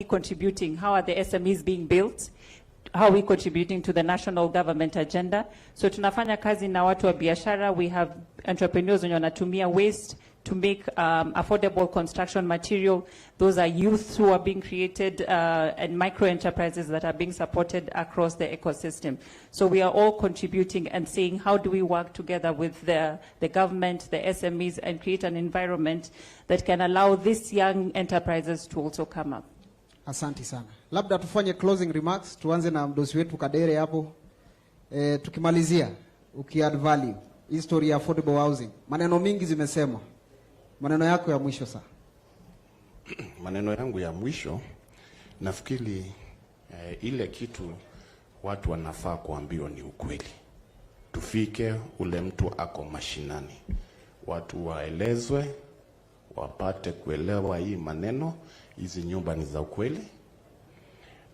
contributing? How are the SMEs being built? How are we contributing to the national government agenda? So tunafanya kazi na watu wa biashara. We have entrepreneurs wenye wanatumia waste to make affordable construction material. Those are youth who are being created and micro enterprises that are being supported across the ecosystem. So we are all contributing and saying, how do we work together with the government, the SMEs, and create an environment that can allow these young enterprises to also come up. Asante sana. Labda tufanye closing remarks, tuanze na mdosi wetu Kadere hapo. Tukimalizia, ukiadd value, history ya affordable housing. Maneno mingi zimesemwa. Maneno yako ya mwisho sasa. Maneno yangu ya mwisho, nafikiri ile kitu watu wanafaa kuambiwa ni ukweli. Tufike ule mtu ako mashinani. Watu waelezwe, wapate kuelewa hii maneno, hizi nyumba ni za ukweli.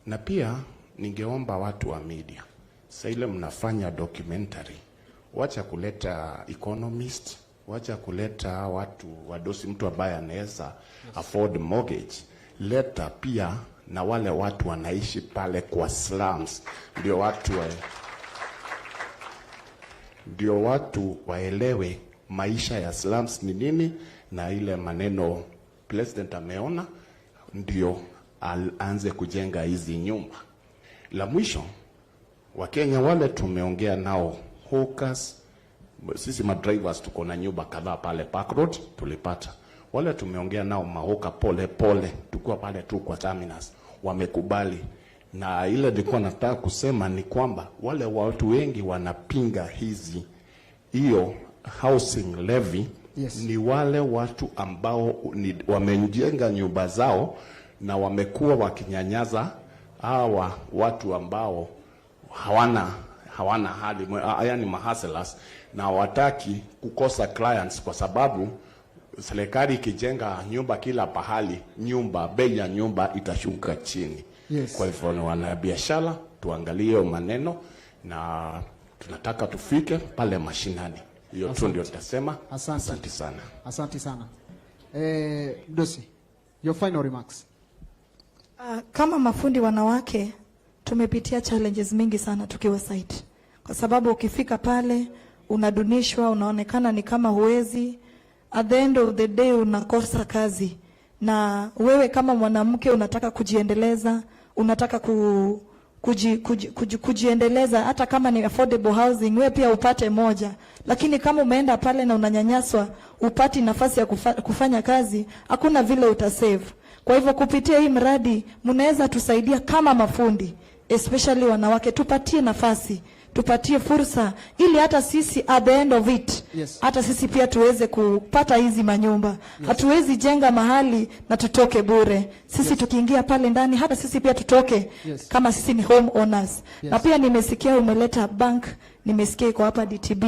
Na pia ningeomba watu wa media, sasa ile mnafanya documentary, wacha kuleta economist, wacha kuleta watu wadosi, mtu ambaye anaweza afford mortgage. Leta pia na wale watu wanaishi pale kwa slums, ndio watu waelewe maisha ya slums ni nini, na ile maneno president ameona ndio aanze kujenga hizi nyumba. La mwisho, Wakenya wale tumeongea nao, hawkers, sisi madrivers tuko na nyumba kadhaa pale Park Road tulipata. Wale tumeongea nao mahoka pole pole, tukua pale tu kwa terminus, wamekubali. Na ile nilikuwa nataka kusema ni kwamba wale watu wengi wanapinga hiyo housing levy. Yes. Ni wale watu ambao wamejenga nyumba zao na wamekuwa wakinyanyaza hawa watu ambao hawana hali, yani mahustlers, na wataki kukosa clients kwa sababu serikali ikijenga nyumba kila pahali, bei ya nyumba itashuka chini. Yes. Kwa hivyo ni wanabiashara tuangalie maneno na tunataka tufike pale mashinani. Hiyo tu ndio tutasema. Asante sana. Asante sana. Dosi, your final remarks. Kama mafundi wanawake tumepitia challenges mingi sana tukiwa site. Kwa sababu ukifika pale unadunishwa, unaonekana ni kama huwezi. At the end of the day unakosa kazi. Na wewe kama mwanamke unataka kujiendeleza, unataka kujiendeleza, hata kama ni affordable housing, wewe pia upate moja. Lakini kama umeenda pale na unanyanyaswa, upati nafasi ya kufanya kazi, hakuna vile utasave. Kwa hivyo kupitia hii mradi, mnaweza tusaidia kama mafundi, especially wanawake, tupatie nafasi, tupatie fursa, ili hata sisi at the end of it, yes, hata sisi pia tuweze kupata hizi manyumba. Yes. Hatuwezi jenga mahali na tutoke bure. Sisi, yes, tukiingia pale ndani, hata sisi pia tutoke, yes, kama sisi ni home owners. Yes. Na pia nimesikia umeleta bank, nimesikia iko hapa DTB.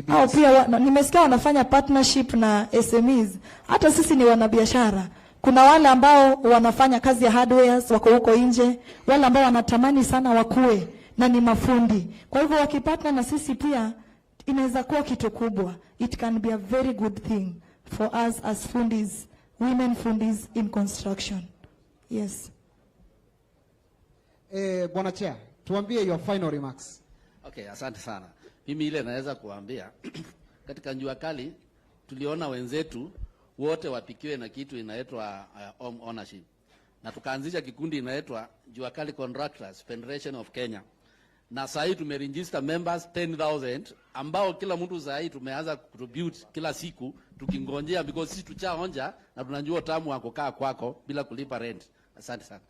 Au pia nimesikia wanafanya partnership na SMEs. Hata sisi ni wanabiashara. Kuna wale ambao wanafanya kazi ya hardwares, wako huko nje, wale ambao wanatamani sana wakue na ni mafundi. Kwa hivyo wakipatana na sisi pia inaweza kuwa kitu kubwa. It can be a very good thing for us as fundis, women fundis in construction. Yes. Bwana Chair, tuambie your final remarks. Okay, asante sana. Mimi ile naweza kuambia katika jua kali tuliona wenzetu wote wapikiwe na kitu inaitwa home ownership. Na tukaanzisha kikundi inaitwa Jua Kali Contractors Federation of Kenya. Na sasa tumeregister members 10,000 ambao kila mtu sasa tumeanza contribute kila siku tukingojea, because sisi tuchaonja na tunajua tamu wako kaa kwako bila kulipa rent. Asante sana.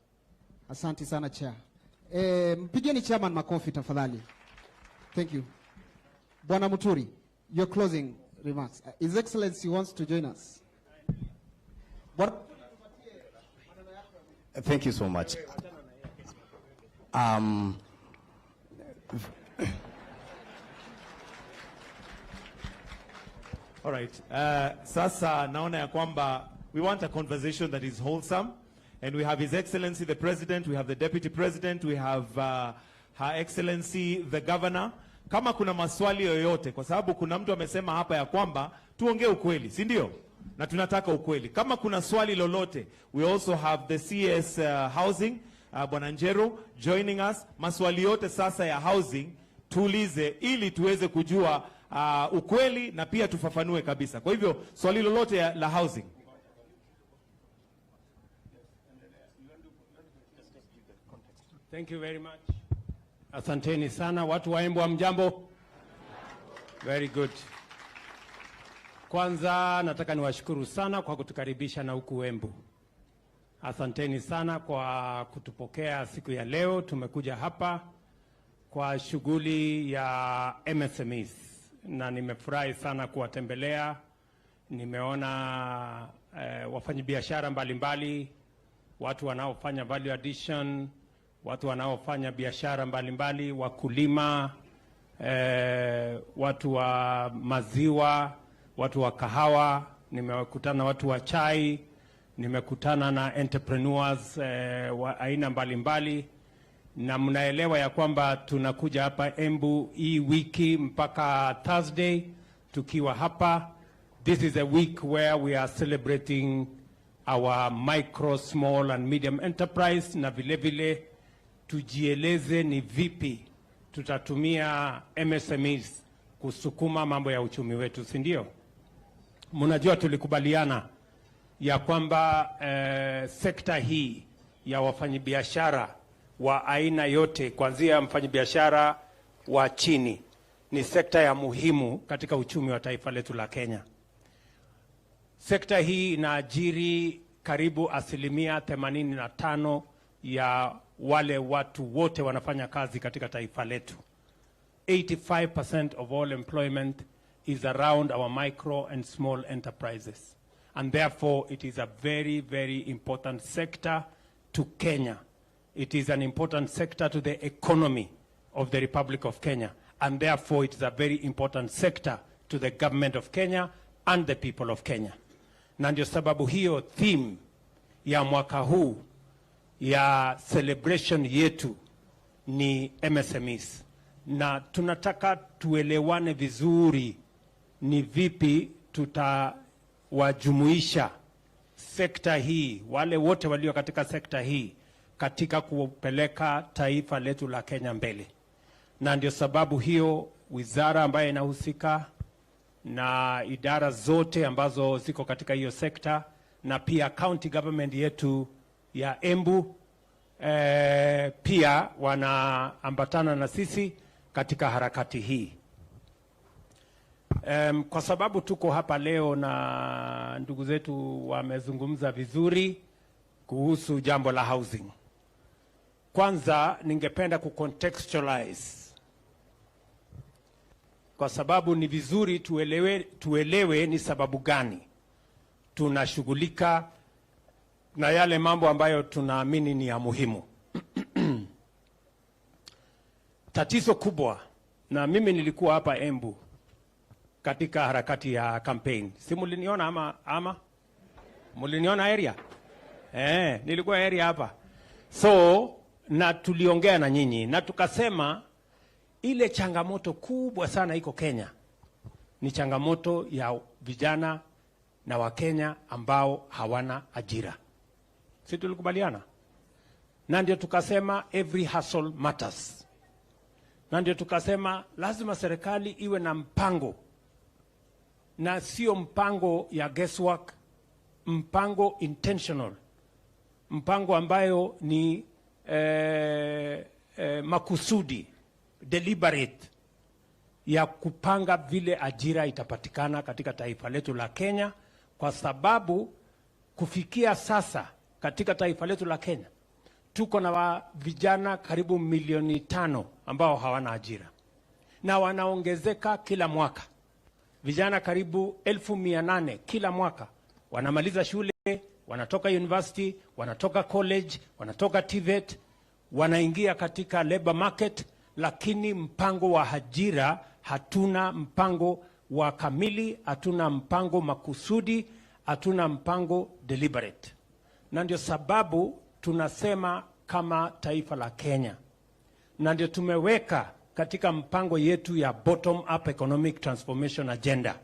Asante sana Chair. Mpigeni chairman makofi tafadhali. Thank you. Bwana Muturi, your closing remarks. His Excellency wants to join us. Thank you so much. All right. Sasa naona ya kwamba we want a conversation that is wholesome, and we have His Excellency the President, we have the Deputy President, we have Her Excellency the Governor. Kama kuna maswali yoyote, kwa sababu kuna mtu amesema hapa ya kwamba tuongee ukweli, si ndio? na tunataka ukweli. Kama kuna swali lolote, we also have the CS housing Bwana Njero joining us. Maswali yote sasa ya housing tuulize ili tuweze kujua ukweli na pia tufafanue kabisa. Kwa hivyo swali lolote la housing. Thank you very much. Asanteni sana watu wa Embu, hamjambo? Very good. Kwanza nataka niwashukuru sana kwa kutukaribisha na huku Embu. Asanteni sana kwa kutupokea siku ya leo. Tumekuja hapa kwa shughuli ya MSMEs na nimefurahi sana kuwatembelea. Nimeona wafanyabiashara mbalimbali, watu wanaofanya value addition, watu wanaofanya biashara mbalimbali, wakulima, watu wa maziwa, watu wa kahawa, nimekutana watu wa chai, nimekutana na entrepreneurs wa aina mbalimbali, na mnaelewa ya kwamba tunakuja hapa Embu hii wiki mpaka Thursday tukiwa hapa. This is a week where we are celebrating our micro, small and medium enterprise, na vile vile tujieleze ni vipi tutatumia MSMEs kusukuma mambo ya uchumi wetu, si ndio? Mnajua tulikubaliana ya kwamba sekta hii ya wafanyabiashara wa aina yote, kuanzia mfanyabiashara wa chini, ni sekta ya muhimu katika uchumi wa taifa letu la Kenya. Sekta hii inaajiri karibu 85% ya wale watu wote wanafanya kazi katika taifa letu. 85% of all employment is around our micro and small enterprises. And therefore it is a very, very important sector to Kenya. It is an important sector to the economy of the Republic of Kenya. And therefore it is a very important sector to the government of Kenya and the people of Kenya. Na ndio sababu hiyo theme ya mwaka huu ya celebration yetu ni MSMEs. Na tunataka tuelewane vizuri ni vipi tutawajumuisha sekta hii, wale wote walio katika sekta hii, katika kupeleka taifa letu la Kenya mbele. Na ndio sababu hiyo wizara ambayo inahusika na idara zote ambazo ziko katika hiyo sekta, na pia county government yetu ya Embu pia wanaambatana na sisi katika harakati hii. Kwa sababu tuko hapa leo na ndugu zetu wamezungumza vizuri kuhusu jambo la housing. Kwanza ningependa kucontextualize, kwa sababu ni vizuri tuelewe ni sababu gani tunashughulika na yale mambo ambayo tunaamini ni ya muhimu. Tatizo kubwa, na mimi nilikuwa hapa Embu katika harakati ya campaign. Si muliniona ama? Muliniona area? Nilikuwa area hapa. So, na tuliongea na nyinyi na tukasema ile changamoto kubwa sana iko Kenya ni changamoto ya vijana na Wakenya ambao hawana ajira. Si tulikubaliana? Na ndio tukasema every hustle matters. Na ndio tukasema lazima serikali iwe na mpango, na sio mpango ya guesswork, mpango intentional, mpango ambayo ni makusudi, deliberate, ya kupanga vile ajira itapatikana katika taifa letu la Kenya, kwa sababu kufikia sasa katika taifa letu la Kenya tuko na vijana karibu 5 milioni ambao hawana ajira, na wanaongezeka kila mwaka. Vijana karibu 1,800 kila mwaka wanamaliza shule, wanatoka university, wanatoka college, wanatoka TVET, wanaingia katika labor market, lakini mpango wa ajira hatuna, mpango wa kamili hatuna, mpango makusudi hatuna, mpango deliberate. Na ndio sababu tunasema kama taifa la Kenya, na ndio tumeweka katika mpango yetu ya bottom up economic transformation agenda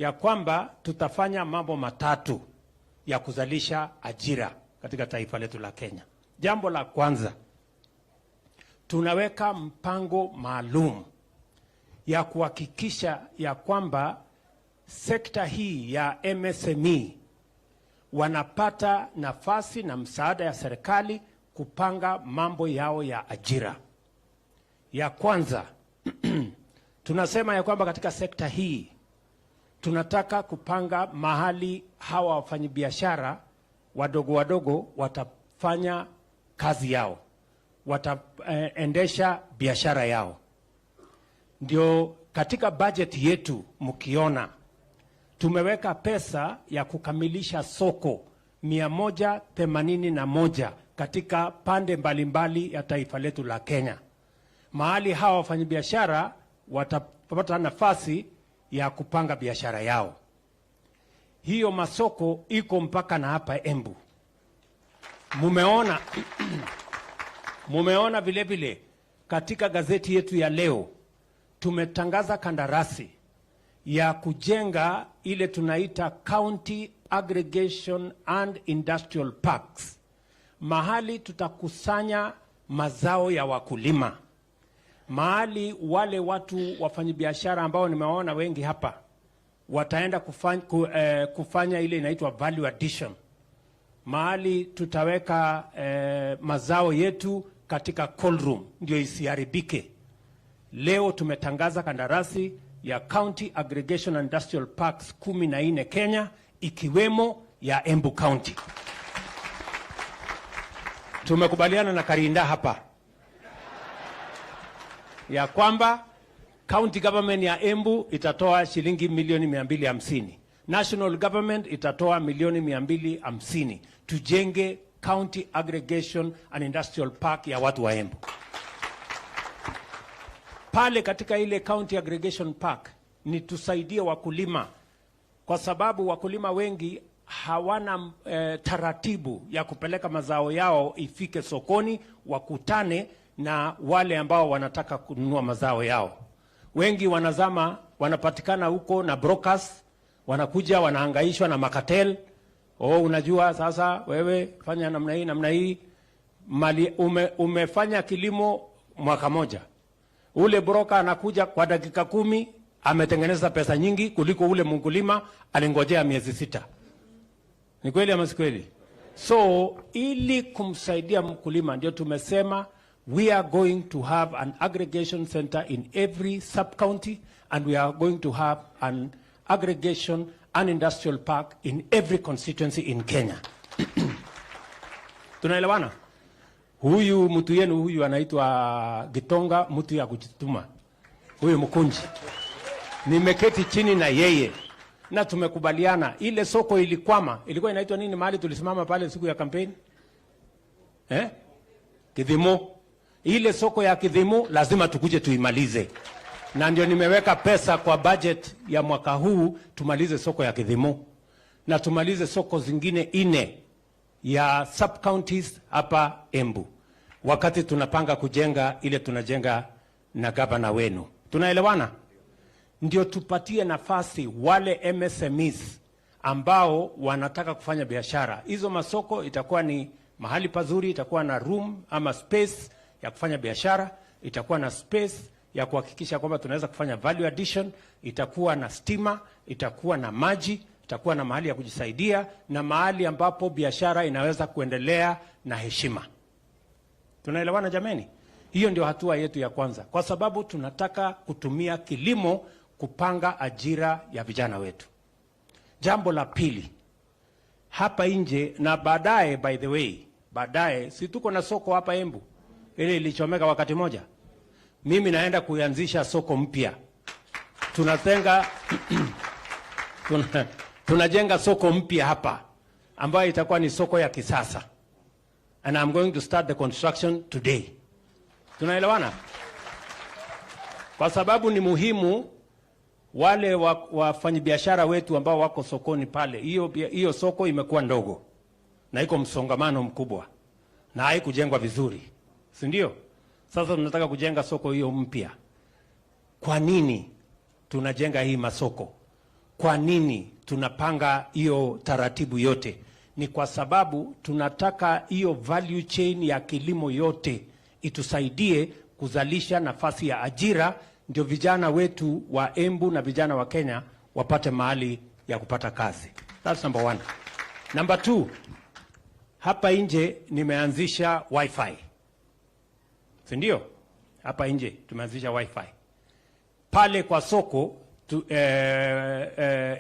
ya kwamba tutafanya mambo matatu ya kuzalisha ajira katika taifa letu la Kenya. Jambo la kwanza, tunaweka mpango maalum ya kuhakikisha ya kwamba sekta hii ya MSME wanapata nafasi na msaada ya serikali kupanga mambo yao ya ajira. Ya kwanza, tunasema ya kwamba katika sekta hii tunataka kupanga mahali hawa wafanyabiashara wadogo wadogo watafanya kazi yao, wataendesha biashara yao. Ndio katika budget yetu mkiona tumeweka pesa ya kukamilisha soko 181 katika pande mbalimbali ya taifa letu la Kenya. Mahali hawa wafanyabiashara watapata nafasi ya kupanga biashara yao. Hiyo masoko iko mpaka na hapa Embu. Mumeona vile vile katika gazeti yetu ya leo tumetangaza kandarasi ya kujenga ile tunaita County Aggregation and Industrial Parks. Mahali tutakusanya mazao ya wakulima. Mahali wale watu wafanyabiashara ambao nimewaona wengi hapa wataenda kufanya ile inaitwa value addition. Mahali tutaweka mazao yetu katika cold room ndio isiharibike. Leo tumetangaza kandarasi ya County Aggregation and Industrial Parks 14 Kenya, ikiwemo ya Embu County. Tumekubaliana na Karinda hapa ya kwamba county government ya Embu itatoa shilingi milioni 250. National government itatoa milioni 250. Tujenge County Aggregation and Industrial Park ya watu wa Embu. Pale katika ile County Aggregation Park ni tusaidie wakulima, kwa sababu wakulima wengi hawana taratibu ya kupeleka mazao yao ifike sokoni, wakutane na wale ambao wanataka kununua mazao yao. Wengi wanazama, wanapatikana huko na brokers, wanakuja wanahangaishwa na makatel. Unajua sasa wewe fanya namna hii, mali umefanya kilimo mwaka moja. Ule broker anakuja kwa dakika 10 ametengeneza pesa nyingi kuliko ule mkulima alingojea miezi 6. Ni kweli ama si kweli? So ili kumsaidia mkulima ndio tumesema we are going to have an aggregation center in every sub-county, and we are going to have an aggregation and industrial park in every constituency in Kenya. Tunaelewana? Huyu mtu yenu huyu anaitwa Gitonga, mtu ya kujituma. Huyu mkunji. Nimeketi chini na yeye na tumekubaliana ile soko ilikwama. Ilikuwa inaitwa nini mahali tulisimama pale siku ya kampeni? Kidhimo. Ile soko ya Kidhimo lazima tukuje tuimalize. Na ndio nimeweka pesa kwa budget ya mwaka huu tumalize soko ya Kidhimo. Na tumalize soko zingine 4 ya sub counties hapa Embu. Wakati tunapanga kujenga ile tunajenga na gavana wenu. Tunaelewana? Ndio tupatie nafasi wale MSMEs ambao wanataka kufanya biashara. Hizo masoko itakuwa ni mahali pazuri, itakuwa na room ama space ya kufanya biashara, itakuwa na space ya kuhakikisha kwamba tunaweza kufanya value addition, itakuwa na stima, itakuwa na maji, itakuwa na mahali ya kujisaidia na mahali ambapo biashara inaweza kuendelea na heshima. Tunaelewana jameni? Hiyo ndio hatua yetu ya kwanza, kwa sababu tunataka kutumia kilimo kupanga ajira ya vijana wetu. Jambo la pili, hapa nje na baadaye, by the way, baadaye si tuko na soko hapa Embu ile ilichomeka wakati moja. Mimi naenda kuanzisha soko mpya. Tunajenga soko mpya hapa ambayo itakuwa ni soko ya kisasa. And I'm going to start the construction today. Tunaelewana? Kwa sababu ni muhimu wale wafanyabiashara wetu ambao wako sokoni pale. Hiyo soko imekuwa ndogo na iko msongamano mkubwa na haikujengwa vizuri. Si ndio? Sasa tunataka kujenga soko hiyo mpya. Kwa nini tunajenga hii masoko? Kwa nini tunapanga hiyo taratibu yote? Ni kwa sababu tunataka hiyo value chain ya kilimo yote itusaidie kuzalisha nafasi ya ajira, ndio vijana wetu wa Embu na vijana wa Kenya wapate mahali ya kupata kazi. That's number one. Number two, hapa nje nimeanzisha wifi. Si ndio? Hapa nje tumeanzisha wifi. Pale kwa soko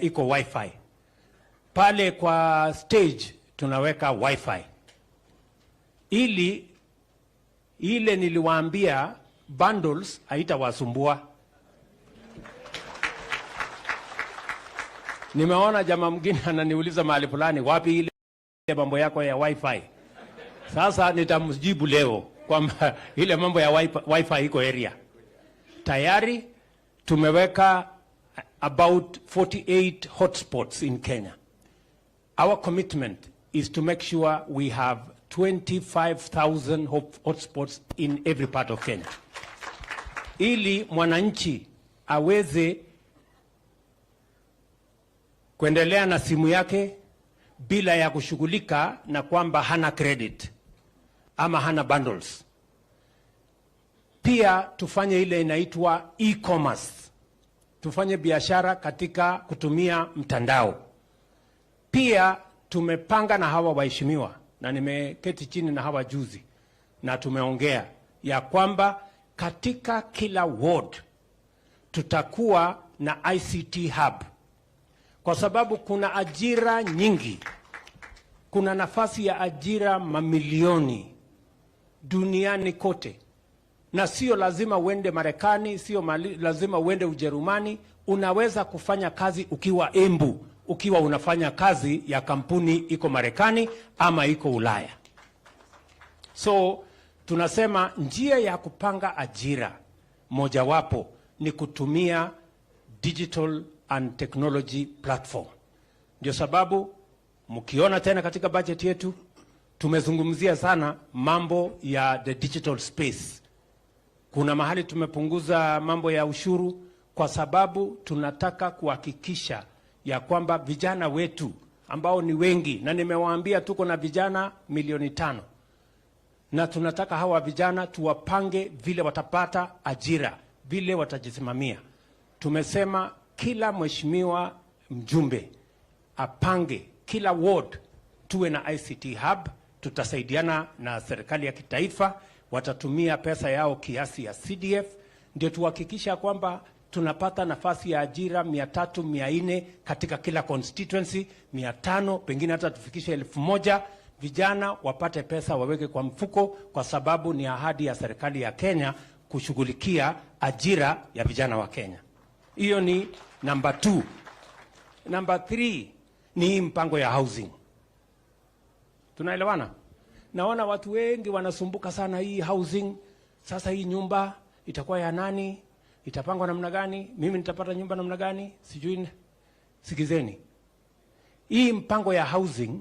iko wifi. Pale kwa stage tunaweka wifi. Ile niliwaambia bundles haitawasumbua. Nimeona jamaa mwingine ananiuliza mahali fulani, wapi ile mambo yako ya wifi? Sasa nitamjibu leo kwamba ile mambo ya wifi iko area. Tayari tumeweka about 48 hotspots in Kenya. Our commitment is to make sure we have 25,000 hotspots in every part of Kenya. Ili mwananchi aweze kuendelea na simu yake bila ya kushughulika na kwamba hana credit ama hana bundles. Pia tufanye ile inaitwa e-commerce. Tufanye biashara katika kutumia mtandao. Pia tumepanga na hawa waheshimiwa, na nimeketi chini na hawa juzi na tumeongea ya kwamba katika kila ward tutakuwa na ICT hub, kwa sababu kuna ajira nyingi, kuna nafasi ya ajira mamilioni duniani kote, na sio lazima uende Marekani, sio lazima uende Ujerumani. Unaweza kufanya kazi ukiwa Embu, ukiwa unafanya kazi ya kampuni iko Marekani ama iko Ulaya. So tunasema njia ya kupanga ajira mojawapo ni kutumia digital and technology platform. Ndio sababu mkiona tena katika budget yetu tumezungumzia sana mambo ya the digital space. Kuna mahali tumepunguza mambo ya ushuru kwa sababu tunataka kuhakikisha ya kwamba vijana wetu ambao ni wengi, na nimewaambia tuko na vijana 500,000, na tunataka hawa vijana tuwapange vile watapata ajira, vile watajisimamia. Tumesema kila mheshimiwa mjumbe apange kila ward tuwe na ICT hub. Tutasaidiana na serikali ya kitaifa, watatumia pesa yao kiasi ya CDF, ndio tuhakikisha kwamba tunapata nafasi ya ajira 300, 400 katika kila constituency, 500, pengine hata tufikishe 1000. Vijana wapate pesa waweke kwa mfuko, kwa sababu ni ahadi ya serikali ya Kenya kushughulikia ajira ya vijana wa Kenya. Hiyo ni number 2. Number 3 ni mpango ya housing. Tunaelewana? Naona watu wengi wanasumbuka sana hii housing. Sasa hii nyumba itakuwa ya nani? Itapangwa namna gani? Mimi nitapata nyumba namna gani? Sijui. Sikizeni. Hii mpango ya housing,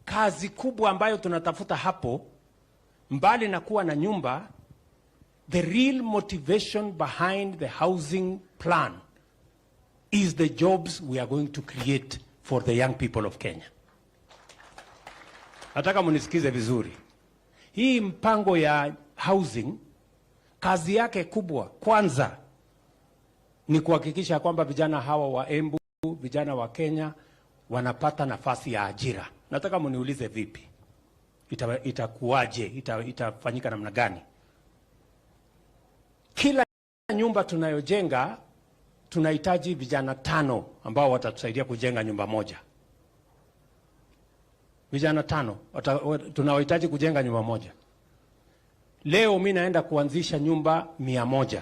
kazi kubwa ambayo tunatafuta hapo, mbali na kuwa na nyumba, the real motivation behind the housing plan is the jobs we are going to create for the young people of Kenya. Nataka munisikize vizuri. Hii mpango ya housing, kazi yake kubwa kwanza ni kuhakikisha kwamba vijana hawa wa Embu, vijana wa Kenya wanapata nafasi ya ajira. Nataka muniulize vipi? Itakuwaje? Itafanyika namna gani? Kila nyumba tunayojenga tunahitaji vijana 5 ambao watatusaidia kujenga nyumba moja. Vijana 5 tunawahitaji kujenga nyumba moja. Leo mimi naenda kuanzisha nyumba 100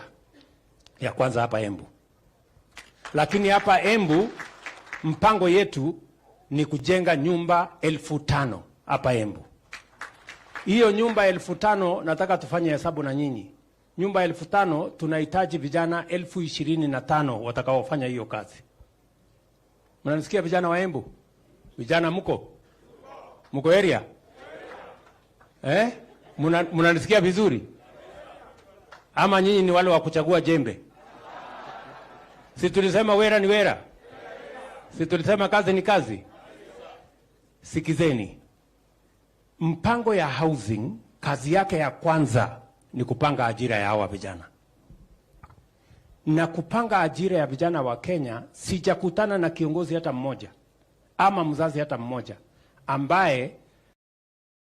ya kwanza hapa Embu. Lakini hapa Embu mpango yetu ni kujenga nyumba 5,000 hapa Embu. Hiyo nyumba 5,000 nataka tufanye hesabu na nyinyi. Nyumba 5,000 tunahitaji vijana 25,000 watakaofanya hiyo kazi. Mnanisikia vijana wa Embu? Vijana mko? Mko area? Mnanisikia vizuri? Ama nyinyi ni wale wa kuchagua jembe? Si tulisema wera ni wera? Si tulisema kazi ni kazi? Sikizeni. Mpango ya housing, kazi yake ya kwanza ni kupanga ajira ya hawa vijana. Na kupanga ajira ya vijana wa Kenya, sijakutana na kiongozi hata mmoja ama mzazi hata mmoja ambaye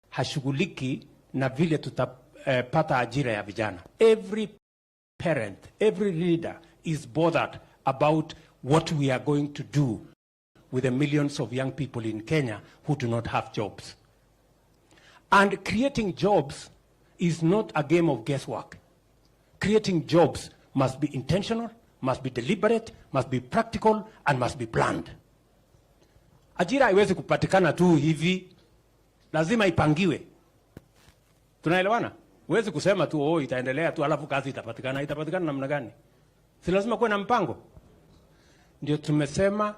hashughuliki na vile tutapata ajira ya vijana. Every parent, every leader is bothered about what we are going to do with the millions of young people in Kenya who do not have jobs. And creating jobs is not a game of guesswork. Creating jobs must be intentional, must be deliberate, must be practical, and must be planned. Ajira haiwezi kupatikana tu hivi, lazima ipangiwe. Tunaelewana? Huwezi kusema tu itaendelea tu alafu kazi itapatikana. Itapatikana namna gani? Si lazima kuwe na mpango. Ndio tumesema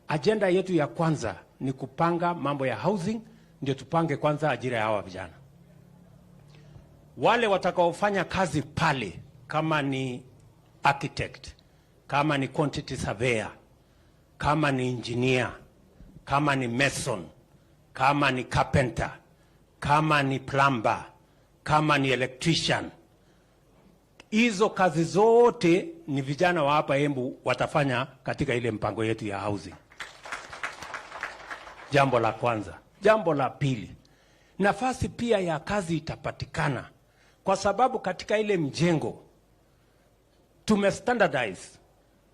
agenda yetu ya kwanza ni kupanga mambo ya housing, ndio tupange kwanza ajira ya hawa vijana. Wale watakaofanya kazi pale, kama ni architect, kama ni quantity surveyor, kama ni engineer, kama ni mason, kama ni carpenter, kama ni plumber, kama ni electrician, hizo kazi zote ni vijana wa hapa Embu watafanya katika ile mpango yetu ya housing. Jambo la kwanza. Jambo la pili, nafasi pia ya kazi itapatikana kwa sababu katika ile mjengo tumestandardize.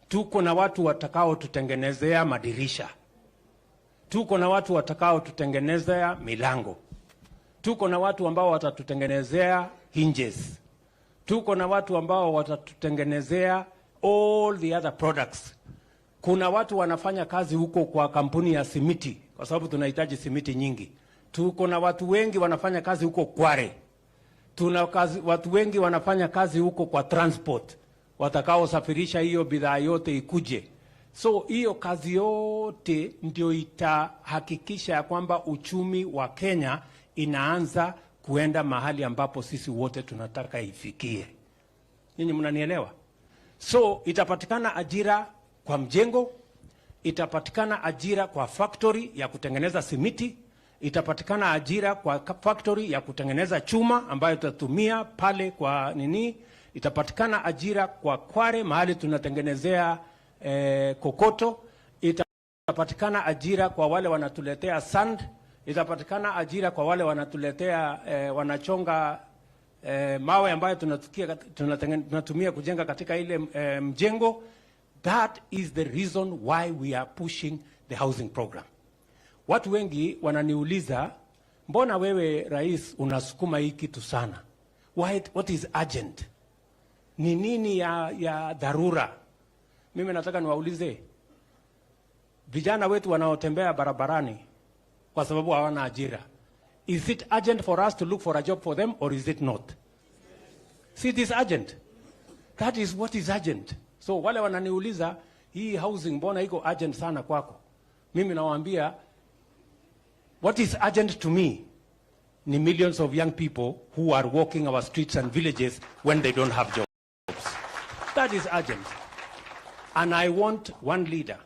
Tuko na watu watakao tutengenezea madirisha, tuko na watu watakao tutengenezea milango, tuko na watu ambao watatutengenezea hinges, tuko na watu ambao watatutengenezea all the other products. Kuna watu wanafanya kazi huko kwa kampuni ya simiti kwa sababu tunahitaji simiti nyingi. Tuko na watu wengi wanafanya kazi huko Kware. Watu wengi wanafanya kazi huko kwa transport, watakao safirisha hiyo bidhaa yote ikuje. So hiyo kazi yote ndio itahakikisha ya kwamba uchumi wa Kenya inaanza kuenda mahali ambapo sisi wote tunataka ifikie. Ninyi mnanielewa? So itapatikana ajira kwa mjengo, itapatikana ajira kwa factory ya kutengeneza simiti, itapatikana ajira kwa factory ya kutengeneza chuma ambayo tutatumia pale kwa nini, itapatikana ajira kwa Kware mahali tunatengenezea kokoto, itapatikana ajira kwa wale wanatuletea sand, itapatikana ajira kwa wale wanatuletea wanachonga mawe ambayo tunatumia kujenga katika ile mjengo. That is the reason why we are pushing the housing program. Watu wengi wananiuliza, mbona wewe rais unasukuma hii kitu sana? What is urgent? Ni nini ya dharura? Mimi nataka niwaulize vijana wetu wanaotembea barabarani kwa sababu hawana ajira. Is it urgent for us to look for a job for them or is it not? See, it is urgent. That is what is urgent. So wale wananiuliza hii housing mbona iko urgent sana kwako? Mimi nawaambia what is urgent to me ni millions of young people who are walking our streets and villages when they don't have jobs. That is urgent. And I want one leader.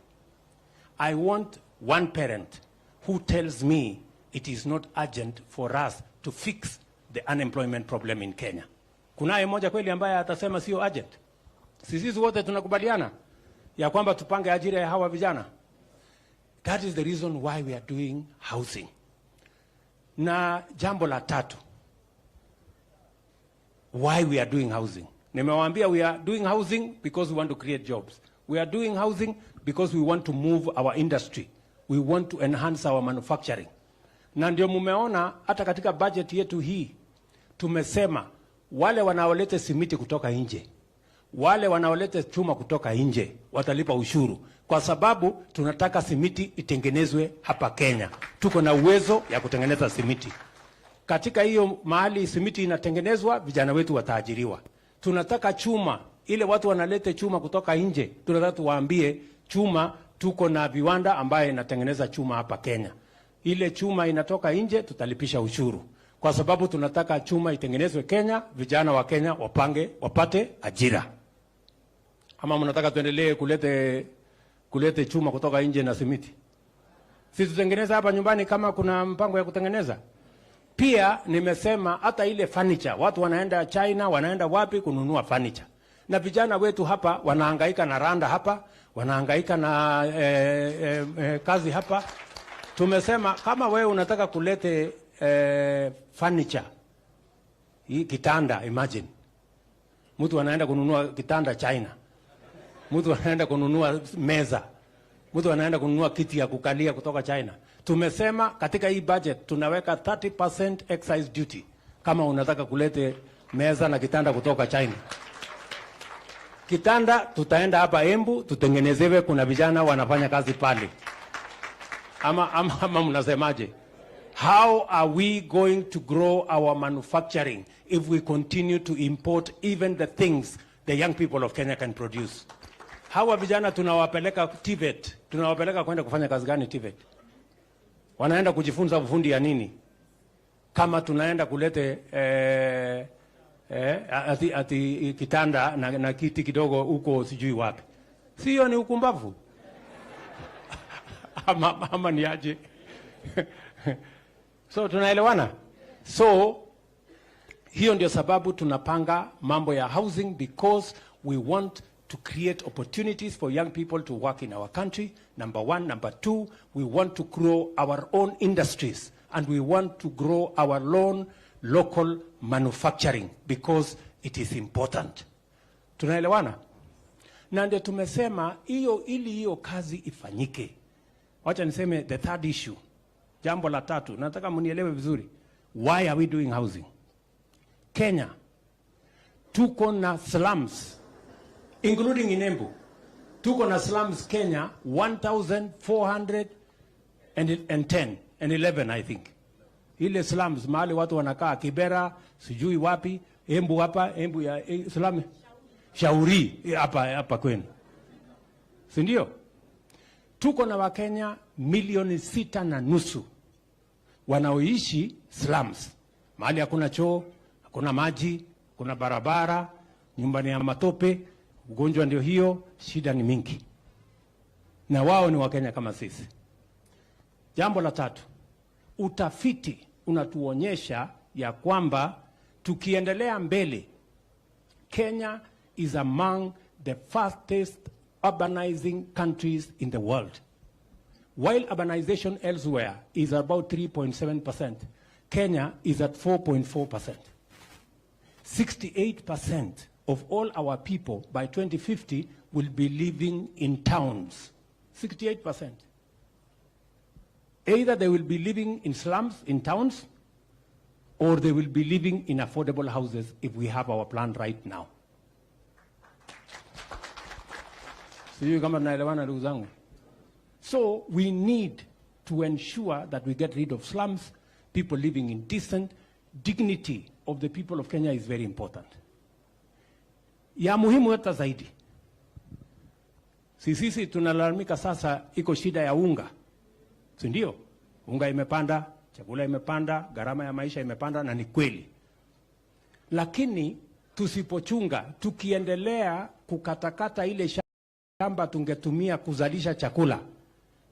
I want one parent who tells me it is not urgent for us to fix the unemployment problem in Kenya. Kunaye moja kweli ambaye atasema sio urgent? Sisi wote tunakubaliana ya kwamba tupange ajira ya hawa vijana. That is the reason why we are doing housing. Na jambo la tatu, why we are doing housing. Nimewaambia we are doing housing because we want to create jobs. We are doing housing because we want to move our industry. We want to enhance our manufacturing. Na ndio mumeona hata katika budget yetu hii tumesema wale wanaoleta simiti kutoka nje, wale wanaoleta chuma kutoka nje watalipa ushuru kwa sababu tunataka simiti itengenezwe hapa Kenya. Tuko na uwezo ya kutengeneza simiti. Katika hiyo mahali simiti inatengenezwa, vijana wetu wataajiriwa. Tunataka chuma, ile watu wanaleta chuma kutoka nje, tunataka tuwaambie chuma tuko na viwanda ambaye inatengeneza chuma hapa Kenya. Ile chuma inatoka nje tutalipisha ushuru. Kwa sababu tunataka chuma itengenezwe Kenya, vijana wa Kenya wapate ajira. Ama mnataka tuendelee kulete chuma kutoka nje na simiti? Sisi tutengeneza hapa nyumbani kama kuna mpango ya kutengeneza. Pia nimesema hata ile furniture, watu wanaenda China, wanaenda wapi kununua furniture. Na vijana wetu hapa wanahangaika na randa hapa, wanahangaika na kazi hapa. Tumesema kama wewe unataka kulete furniture, hii kitanda, imagine. Mtu anaenda kununua kitanda China. Mtu anaenda kununua meza. Mtu anaenda kununua kiti ya kukalia kutoka China. Tumesema katika hii budget tunaweka 30% excise duty kama unataka kulete meza na kitanda kutoka China. Kitanda tutaenda hapa Embu tutengenezewe, kuna vijana wanafanya kazi pale. Ama mnasemaje? How are we going to grow our manufacturing if we continue to import even the things the young people of Kenya can produce? Hawa vijana tunawapeleka TVET. Tunawapeleka kwenda kufanya kazi gani TVET? Wanaenda kujifunza ufundi ya nini? Kama tunaenda kulete ati kitanda na kiti kidogo huko sijui wapi. Sio ni ukumbavu? ama ni aje? So tunaelewana? So hiyo ndio sababu tunapanga mambo ya housing, because we want to create opportunities for young people to work in our country. Number one. Number two, we want to grow our own industries, and we want to grow our own local manufacturing because it is important. Tunaelewana? Na ndio tumesema hiyo kazi ifanyike. Wacha niseme the third issue. Jambo la tatu, nataka mnielewe vizuri. Why are we doing housing? Kenya tuko na slums, including in Embu. Tuko na slums Kenya 1,411 I think. Ile slums mahali watu wanakaa Kibera, sijui wapi, Embu hapa, Embu ya slum Shauri hapa kwenu. Si ndio? Tuko na Wakenya 6.5 wanaoishi slums. Mahali hakuna choo, hakuna maji, kuna barabara, nyumba ni ya matope, ugonjwa ndio hiyo, shida ni mingi. Na wao ni Wakenya kama sisi. Jambo la tatu, utafiti unatuonyesha ya kwamba tukiendelea mbele, Kenya is among the fastest urbanizing countries in the world. While urbanization elsewhere is about 3.7%, Kenya is at 4.4%. 68% of all our people by 2050 will be living in towns. 68%. Either they will be living in slums, in towns, or they will be living in affordable houses if we have our plan right now. So we need to ensure that we get rid of slums, people living in decent. Dignity of the people of Kenya is very important. Ya muhimu hata zaidi. Sisi tunalalamika sasa iko shida ya unga. Si ndio? Unga imepanda, chakula imepanda, gharama ya maisha imepanda, na ni kweli. Lakini tusipochunga, tukiendelea kukatakata ile shamba tungetumia kuzalisha chakula,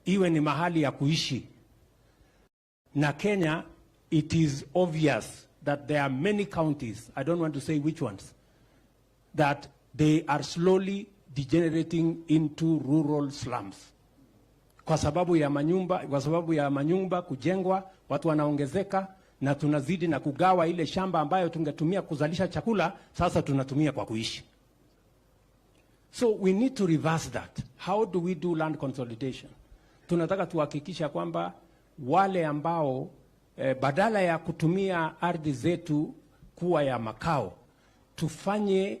iwe ni mahali ya kuishi. Na Kenya, it is obvious that there are many counties, I don't want to say which ones, that they are slowly degenerating into rural slums. Kwa sababu ya manyumba kujengwa, watu wanaongezeka, na tunazidi na kugawa ile shamba ambayo tungetumia kuzalisha chakula, sasa tunatumia kwa kuishi. So we need to reverse that. How do we do land consolidation? Tunataka tuhakikisha kwamba wale ambao badala ya kutumia ardhi zetu kuwa ya makao, tufanye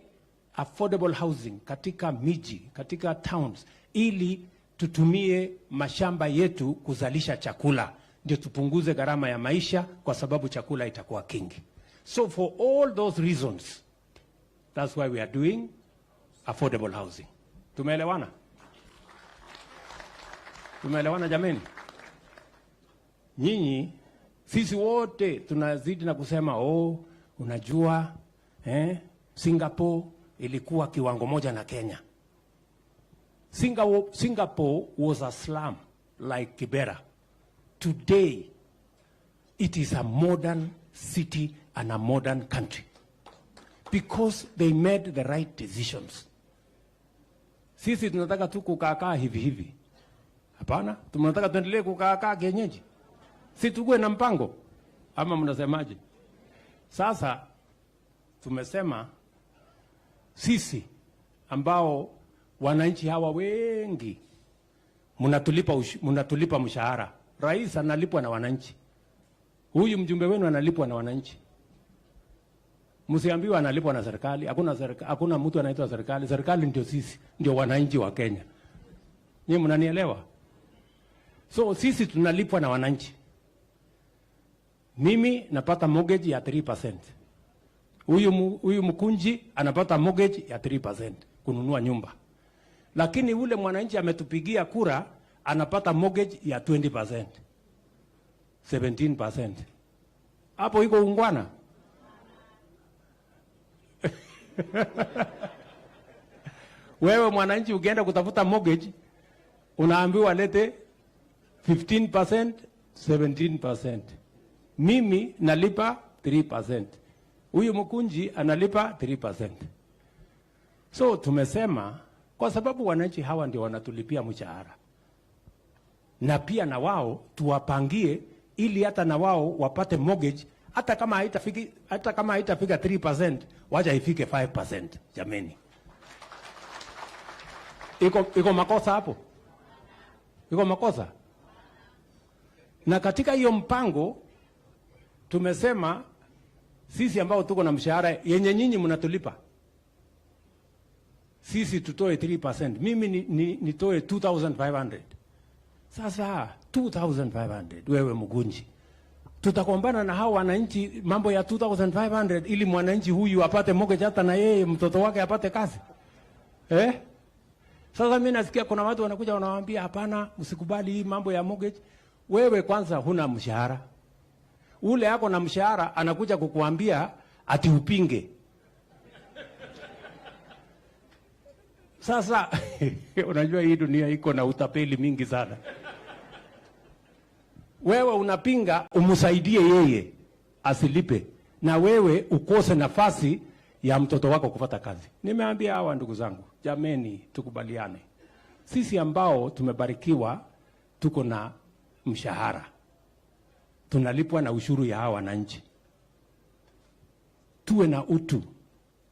affordable housing katika miji, katika towns, ili tutumie mashamba yetu kuzalisha chakula, ndio tupunguze gharama ya maisha, kwa sababu chakula itakuwa kingi. So for all those reasons, that's why we are doing affordable housing. Tumeelewana? Tumeelewana jameni? Nyinyi, sisi wote tunazidi na kusema unajua Singapore ilikuwa kiwango moja na Kenya. Singapore was a slum like Kibera. Today, it is a modern city and a modern country because they made the right decisions. Sisi tunataka tu kukaa hivi hivi. Hapana, tunataka tuendelee kukaa kienyeji. Si tukue na mpango. Ama mnasemaje? Sasa tumesema sisi ambao wananchi hawa wengi mnatulipa mshahara. Rais analipwa na wananchi. Huyu mjumbe wenu analipwa na wananchi. Msiambiwa analipwa na serikali. Hakuna mtu anaitwa serikali. Serikali ndio sisi, ndio wananchi wa Kenya. Nyinyi mnanielewa? So sisi tunalipwa na wananchi. Mimi napata mortgage ya 3%. Huyu mkunji anapata mortgage ya 3% kununua nyumba. Lakini ule mwananchi ametupigia kura anapata mortgage ya 20%. 17%. Hapo iko ungwana. Wewe mwananchi ukienda kutafuta mortgage unaambiwa lete 15%, 17%. Mimi nalipa 3%. Huyu mkunji analipa 3%. So tumesema kwa sababu wananchi hawa ndio wanatulipia mshahara. Na pia na wao tuwapangie ili hata na wao wapate mortgage hata kama haitafika 3%, wacha ifike 5%. Jameni. Iko makosa hapo? Iko makosa? Na katika hiyo mpango tumesema sisi ambao tuko na mshahara yenye nyinyi mnatulipa, sisi tutoe 3%. Mimi nitoe 2,500. Sasa 2,500 wewe mgunji, tutakombana na hao wananchi mambo ya 2,500 ili mwananchi huyu apate mortgage hata na yeye mtoto wake apate kazi. Sasa mimi nasikia kuna watu wanakuja wanawaambia hapana, usikubali hii mambo ya mortgage. Wewe kwanza huna mshahara. Ule yako na mshahara anakuja kukuambia ati upinge. Sasa unajua hii dunia iko na utapeli mingi sana. Wewe unapinga umsaidie yeye asilipe, na wewe ukose nafasi ya mtoto wako kupata kazi. Nimeambia hawa ndugu zangu, jameni, tukubaliane. Sisi ambao tumebarikiwa tuko na mshahara, tunalipwa na ushuru ya hawa wananchi, tuwe na utu.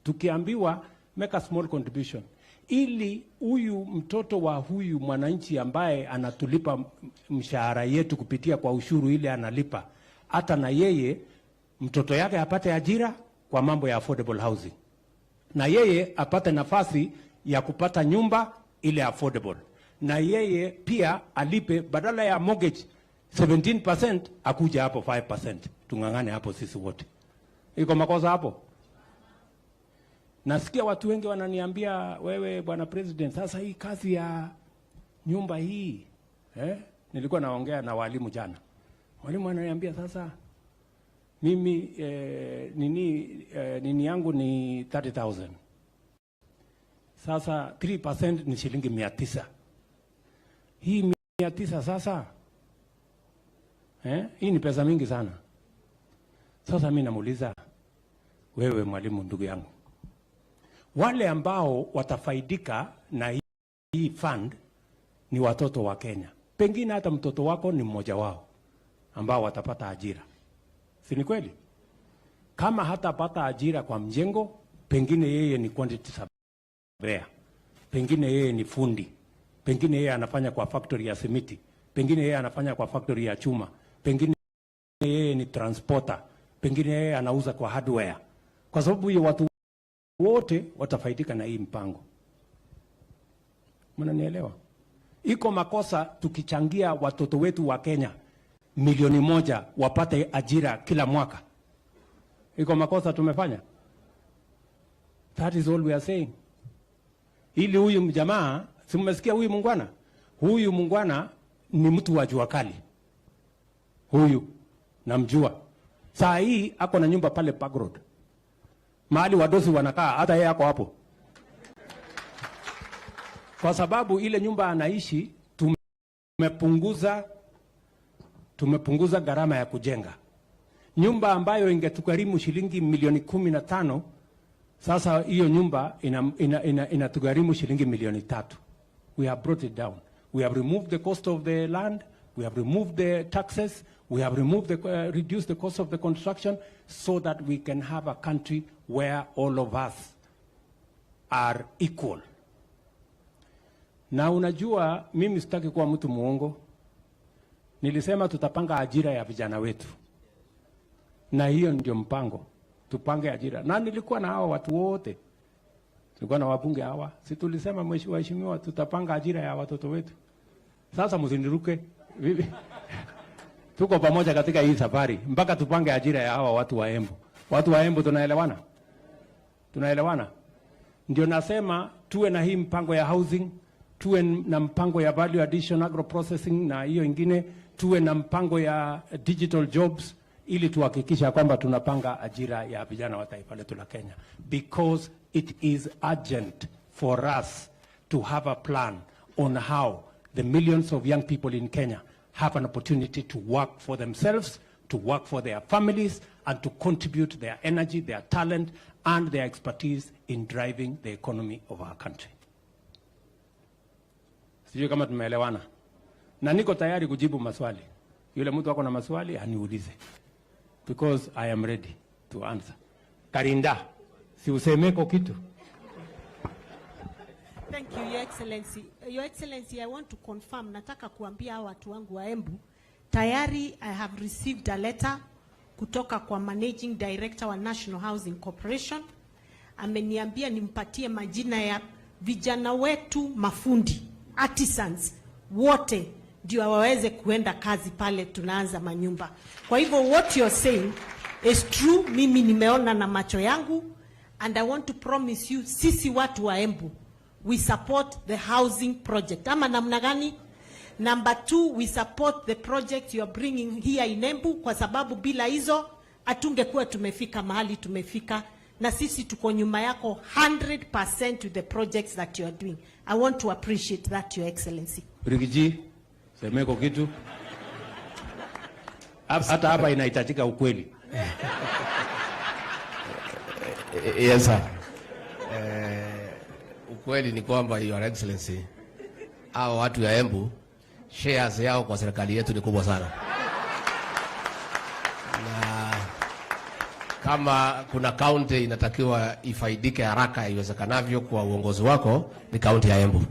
Tukiambiwa make a small contribution, ili huyu mtoto wa huyu mwananchi ambaye anatulipa mshahara yetu kupitia kwa ushuru ile analipa, hata na yeye mtoto yake apate ajira kwa mambo ya affordable housing, na yeye apate nafasi ya kupata nyumba ile affordable, na yeye pia alipe badala ya mortgage 17% akuja hapo 5%. Tungangane hapo sisi wote. Iko makosa hapo? Nasikia watu wengi wananiambia, wewe bwana president, sasa hii kazi ya nyumba hii, nilikuwa naongea na walimu jana. Walimu ananiambia sasa mimi nini yangu ni 30,000. Sasa 3% ni shilingi 900. Hii 900 sasa hii ni pesa mingi sana. Sasa mimi namuuliza, wewe mwalimu ndugu yangu, wale ambao watafaidika na hii fund ni watoto wa Kenya. Pengine hata mtoto wako ni mmoja wao ambao watapata ajira. Si ni kweli? Kama hatapata ajira kwa mjengo, pengine yeye ni quantity surveyor, pengine yeye ni fundi, pengine yeye anafanya kwa factory ya simiti, pengine yeye anafanya kwa factory ya chuma, pengine yeye ni transporter, pengine yeye anauza kwa hardware. Kwa sababu hiyo watu wote watafaidika na hii mpango. Mnanielewa? Iko makosa tukichangia watoto wetu wa Kenya 1,000,000 wapate ajira kila mwaka? Iko makosa tumefanya? That is all we are saying. Ili huyu mjamaa, si mmesikia huyu mungwana? Huyu mungwana ni mtu wa jua kali. Huyu namjua. Saa hii ako na nyumba pale Park Road, mahali wadosi wanakaa, hata yeye ako hapo. kwa sababu ile nyumba anaishi tumepunguza gharama ya kujenga. Nyumba ambayo ingetugharimu shilingi milioni 15, sasa hiyo nyumba inatugharimu shilingi milioni 3. We have brought it down. We have removed the cost of the land, we have removed the taxes, we have reduced the cost of the construction, so that we can have a country where all of us are equal. Na unajua mimi sitaki kuwa mtu muongo. Nilisema tutapanga ajira ya vijana wetu. Na hiyo ndio mpango. Tupange ajira. Na nilikuwa na hawa watu wote. Tulikuwa na wabunge hawa. Si tulisema mheshimiwa tutapanga ajira ya watoto wetu. Sasa msiniruke. Tuko pamoja katika hii safari mpaka tupange ajira ya hawa watu wa Embu. Watu wa Embu tunaelewana? Tunaelewana? Ndio nasema tuwe na hii mpango ya housing, tuwe na mpango ya value addition agro processing, na hiyo ingine tuwe na mpango ya digital jobs, ili tuhakikisha kwamba tunapanga ajira ya vijana wa taifa letu la Kenya, because it is urgent for us to have a plan on how the millions of young people in Kenya have an opportunity to work for themselves, to work for their families, and to contribute their energy, their talent, and their expertise in driving the economy of our country. Sijui kama tumeelewana. Na niko tayari kujibu maswali. Yule mtu wako na maswali aniulize, because I am ready to answer. Karinda, si usemeko kitu. Thank you, Your Excellency. Your Excellency, I want to confirm, nataka kuambia watu wangu wa Embu, tayari I have received a letter kutoka kwa Managing Director wa National Housing Corporation. Ameniambia nimpatie majina ya vijana wetu mafundi, artisans, wote ndio waweze kuenda kazi pale tunaanza manyumba. Kwa hivyo what you're saying is true, mimi nimeona na macho yangu, and I want to promise you, sisi watu wa Embu, we support the housing project. Ama namna gani? Number 2, we support the project you are bringing here in Embu, kwa sababu bila hizo hatungekuwa tumefika mahali tumefika, na sisi tuko nyuma yako 100% to the projects that you are doing. I want to appreciate that, Your Excellency. Rigiji, semeko kitu. Hata hapa inahitajika ukweli. Yes, sir. Ukweli ni kwamba Your Excellency, hao watu ya Embu, shares yao kwa serikali yetu ni kubwa sana. Na kama kuna county inatakiwa ifaidike haraka iwezekanavyo kwa uongozi wako, ni county ya Embu.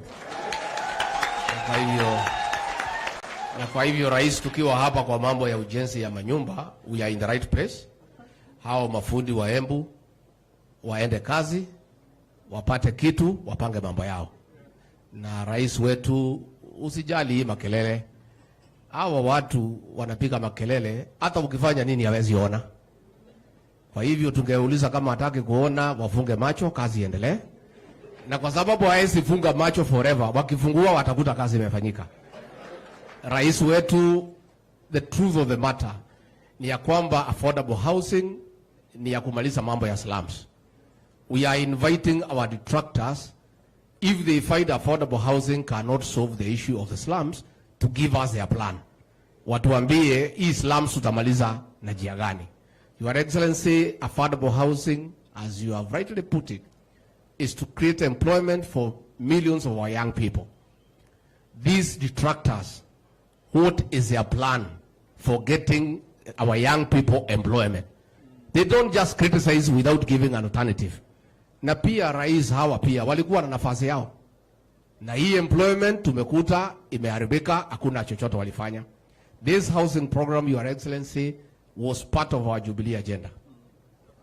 Na kwa hivyo rais, tukiwa hapa kwa mambo ya ujenzi ya manyumba, we are in the right place. Hao mafundi wa Embu waende kazi, wapate kitu, wapange mambo yao. Na rais wetu, usijali hii makelele. Hawa watu wanapiga makelele, hata ukifanya nini hawezi ona. Kwa hivyo tungeuliza kama hataki kuona, wafunge macho, kazi iendelee. Na kwa sababu hawezi funga macho forever, wakifungua watakuta kazi imefanyika. Rais wetu, the truth of the matter ni ya kwamba affordable housing ni ya kumaliza mambo ya slums. We are inviting our detractors, if they find affordable housing cannot solve the issue of the slums, to give us their plan. Watuambie hii slums tutamaliza na njia gani. Your Excellency, affordable housing, as you have rightly put it, is to create employment for millions of our young people. These detractors, what is their plan for getting our young people employment? They don't just criticize without giving an alternative. Na pia rais hawa pia walikuwa na nafasi yao. Na hii employment tumekuta imeharibika, hakuna chochote walifanya. This housing program, Your Excellency, was part of our Jubilee agenda.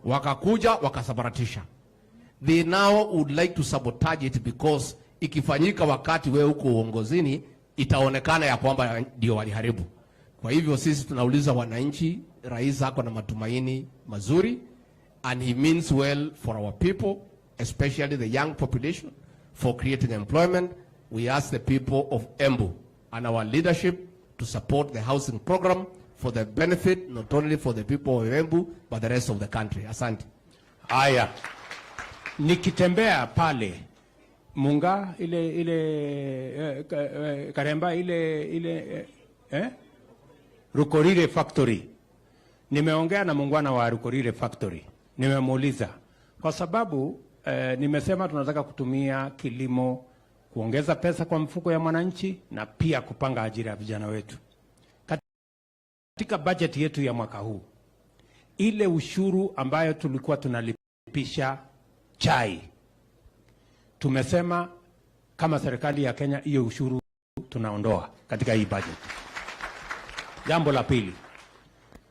Wakakuja wakasabaratisha. They now would like to sabotage it because ikifanyika wakati wewe uko uongozini, itaonekana ya kwamba ndio waliharibu. Kwa hivyo sisi tunauliza wananchi, rais ako na matumaini mazuri, and he means well for our people, especially the young population, for creating employment. We ask the people of Embu and our leadership to support the housing program for the benefit not only for the people of Embu but the rest of the country. Asante. Aya, nikitembea pale Munga Karemba Rukorire Factory. Nimeongea na muungwana wa Rukorire Factory. Nimemuuliza kwa sababu nimesema tunataka kutumia kilimo kuongeza pesa kwa mfuko ya mwananchi na pia kupanga ajira ya vijana wetu. Katika budget yetu ya mwaka huu, ile ushuru ambayo tulikuwa tunalipisha chai, tumesema kama serikali ya Kenya hiyo ushuru tunaondoa katika hii budget. Jambo la pili,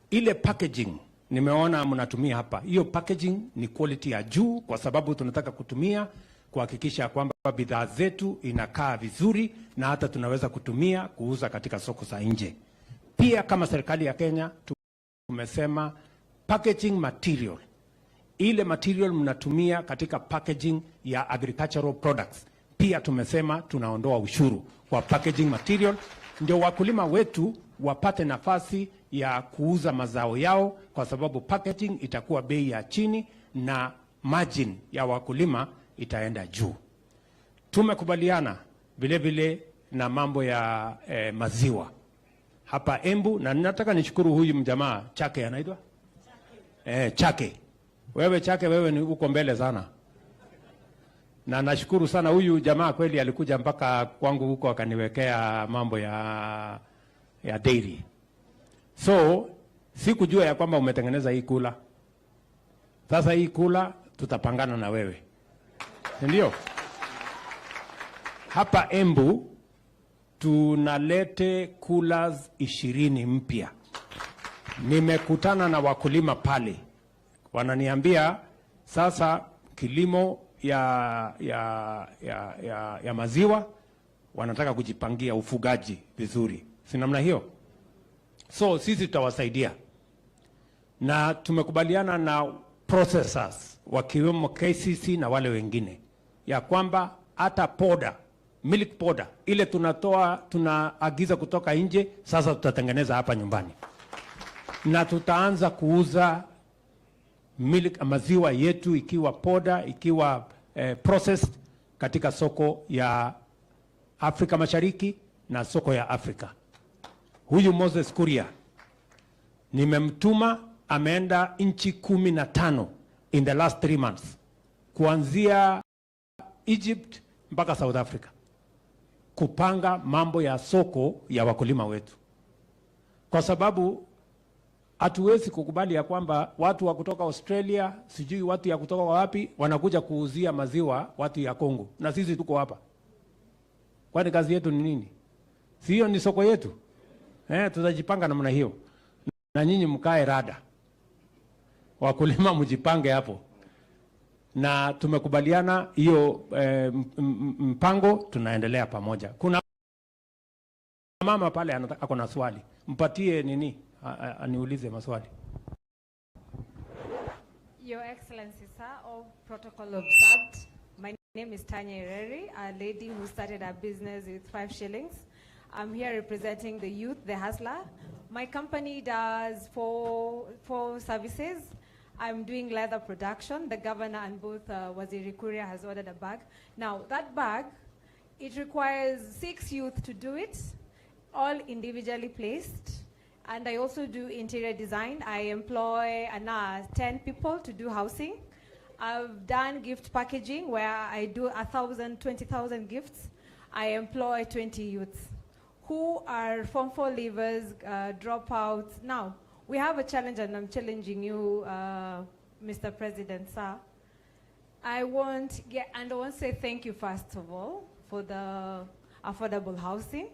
ile packaging nimeona mnatumia hapa, hiyo packaging ni quality ya juu, kwa sababu tunataka kutumia kuhakikisha kwamba bidhaa zetu inakaa vizuri na hata tunaweza kutumia kuuza katika soko za nje. Pia kama serikali ya Kenya tumesema packaging material, ile material mnatumia katika packaging ya agricultural products, pia tumesema tunaondoa ushuru kwa packaging material, ndio wakulima wetu wapate nafasi ya kuuza mazao yao, kwa sababu packaging itakuwa bei ya chini na margin ya wakulima itaenda juu. Tumekubaliana vile vile na mambo ya maziwa hapa Embu, na nataka nishukuru huyu mjamaa Chake, anaitwa Chake. Wewe Chake, wewe ni uko mbele sana, na nashukuru sana huyu jamaa, kweli alikuja mpaka kwangu huko akaniwekea mambo ya dairy. So sikujua ya kwamba umetengeneza hii kula. Sasa hii kula tutapangana na wewe, ndio hapa Embu tunalete coolers 20 mpya. Nimekutana na wakulima pale, wananiambia sasa kilimo ya maziwa wanataka kujipangia ufugaji vizuri, si namna hiyo? So sisi tutawasaidia, na tumekubaliana na processors wakiwemo KCC na wale wengine ya kwamba hata powder, milk powder ile tunaagiza kutoka nje, sasa tutatengeneza hapa nyumbani, na tutaanza kuuza maziwa yetu ikiwa powder, ikiwa processed katika soko ya Afrika Mashariki na soko ya Afrika. Huyu Moses Kuria nimemtuma, ameenda nchi 15 in the last 3 months, kuanzia Egypt mpaka South Africa, kupanga mambo ya soko ya wakulima wetu, kwa sababu hatuwezi kukubali ya kwamba watu wa kutoka Australia, sijui watu ya kutoka wapi, wanakuja kuuzia maziwa watu ya Kongo, na sisi tuko hapa. Kwani kazi yetu ni nini? Si hiyo ni soko yetu? Tutajipanga namna hiyo, na nyinyi mkae rada, wakulima mjipange hapo, na tumekubaliana hiyo mpango, tunaendelea pamoja. Kuna mama pale ako na swali, mpatie nini aniulize maswali. Your Excellency, sir, all protocol observed. My name is Tanya Ireri, a lady who started a business with 5 shillings. I'm here representing the youth, the hustler. My company does four services. I'm doing leather production. The governor and both Waziri Kuria has ordered a bag. Now, that bag, it requires 6 youth to do it, all individually placed. And I also do interior design. I employ 10 people to do housing. I've done gift packaging where I do 20,000 gifts. I employ 20 youths who are Form 4 leavers, dropouts. Now, we have a challenge, and I'm challenging you, Mr. President, sir. I want to say thank you, first of all, for the affordable housing.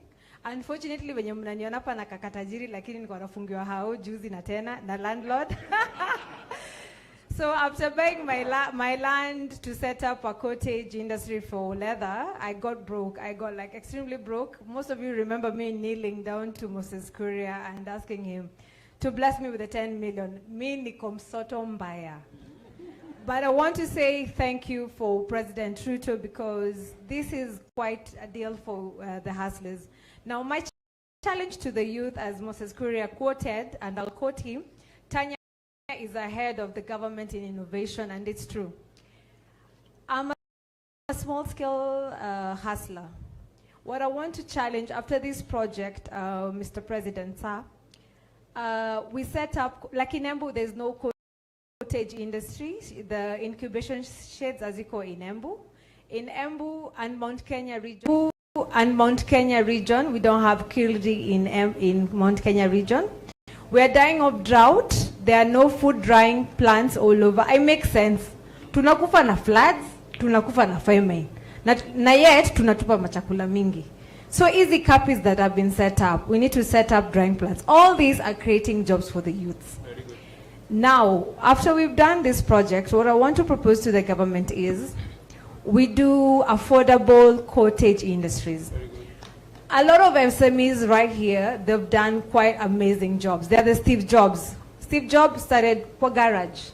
Unfortunately, when you're hapa na kakatajiri, lakini niko nafungiwa hao juzi na tena na landlord. So after buying my land to set up a cottage industry for leather, I got broke. I got like extremely broke. Most of you remember me kneeling down to Moses Kuria and asking him to bless me with the 10 million. Me niko msoto mbaya. But I want to say thank you for President Ruto, because this is quite a deal for the hustlers. Now, my challenge to the youth, as Moses Kuria quoted, and I'll quote him, Tanya is ahead of the government in innovation, and it's true. I'm a small-scale hustler. What I want to challenge after this project, Mr. President, sir, we set up, like in Embu, there's no cottage industry. The incubation sheds as equal in Embu. In Embu and Mount Kenya region, we don't have kildi in Mount Kenya region. We are dying of drought. There are no food drying plants all over. It makes sense. Tunakufa na floods, tunakufa na famine. Na yet tunatupa machakula mingi. So easy capis that have been set up. We need to set up drying plants. All these are creating jobs for the youth. Very good. Now, after we've done this project, what I want to propose to the government is we do affordable cottage industries. Very good. A lot of SMEs right here, they've done quite amazing jobs. They're the Steve Jobs. Steve Jobs started for garage.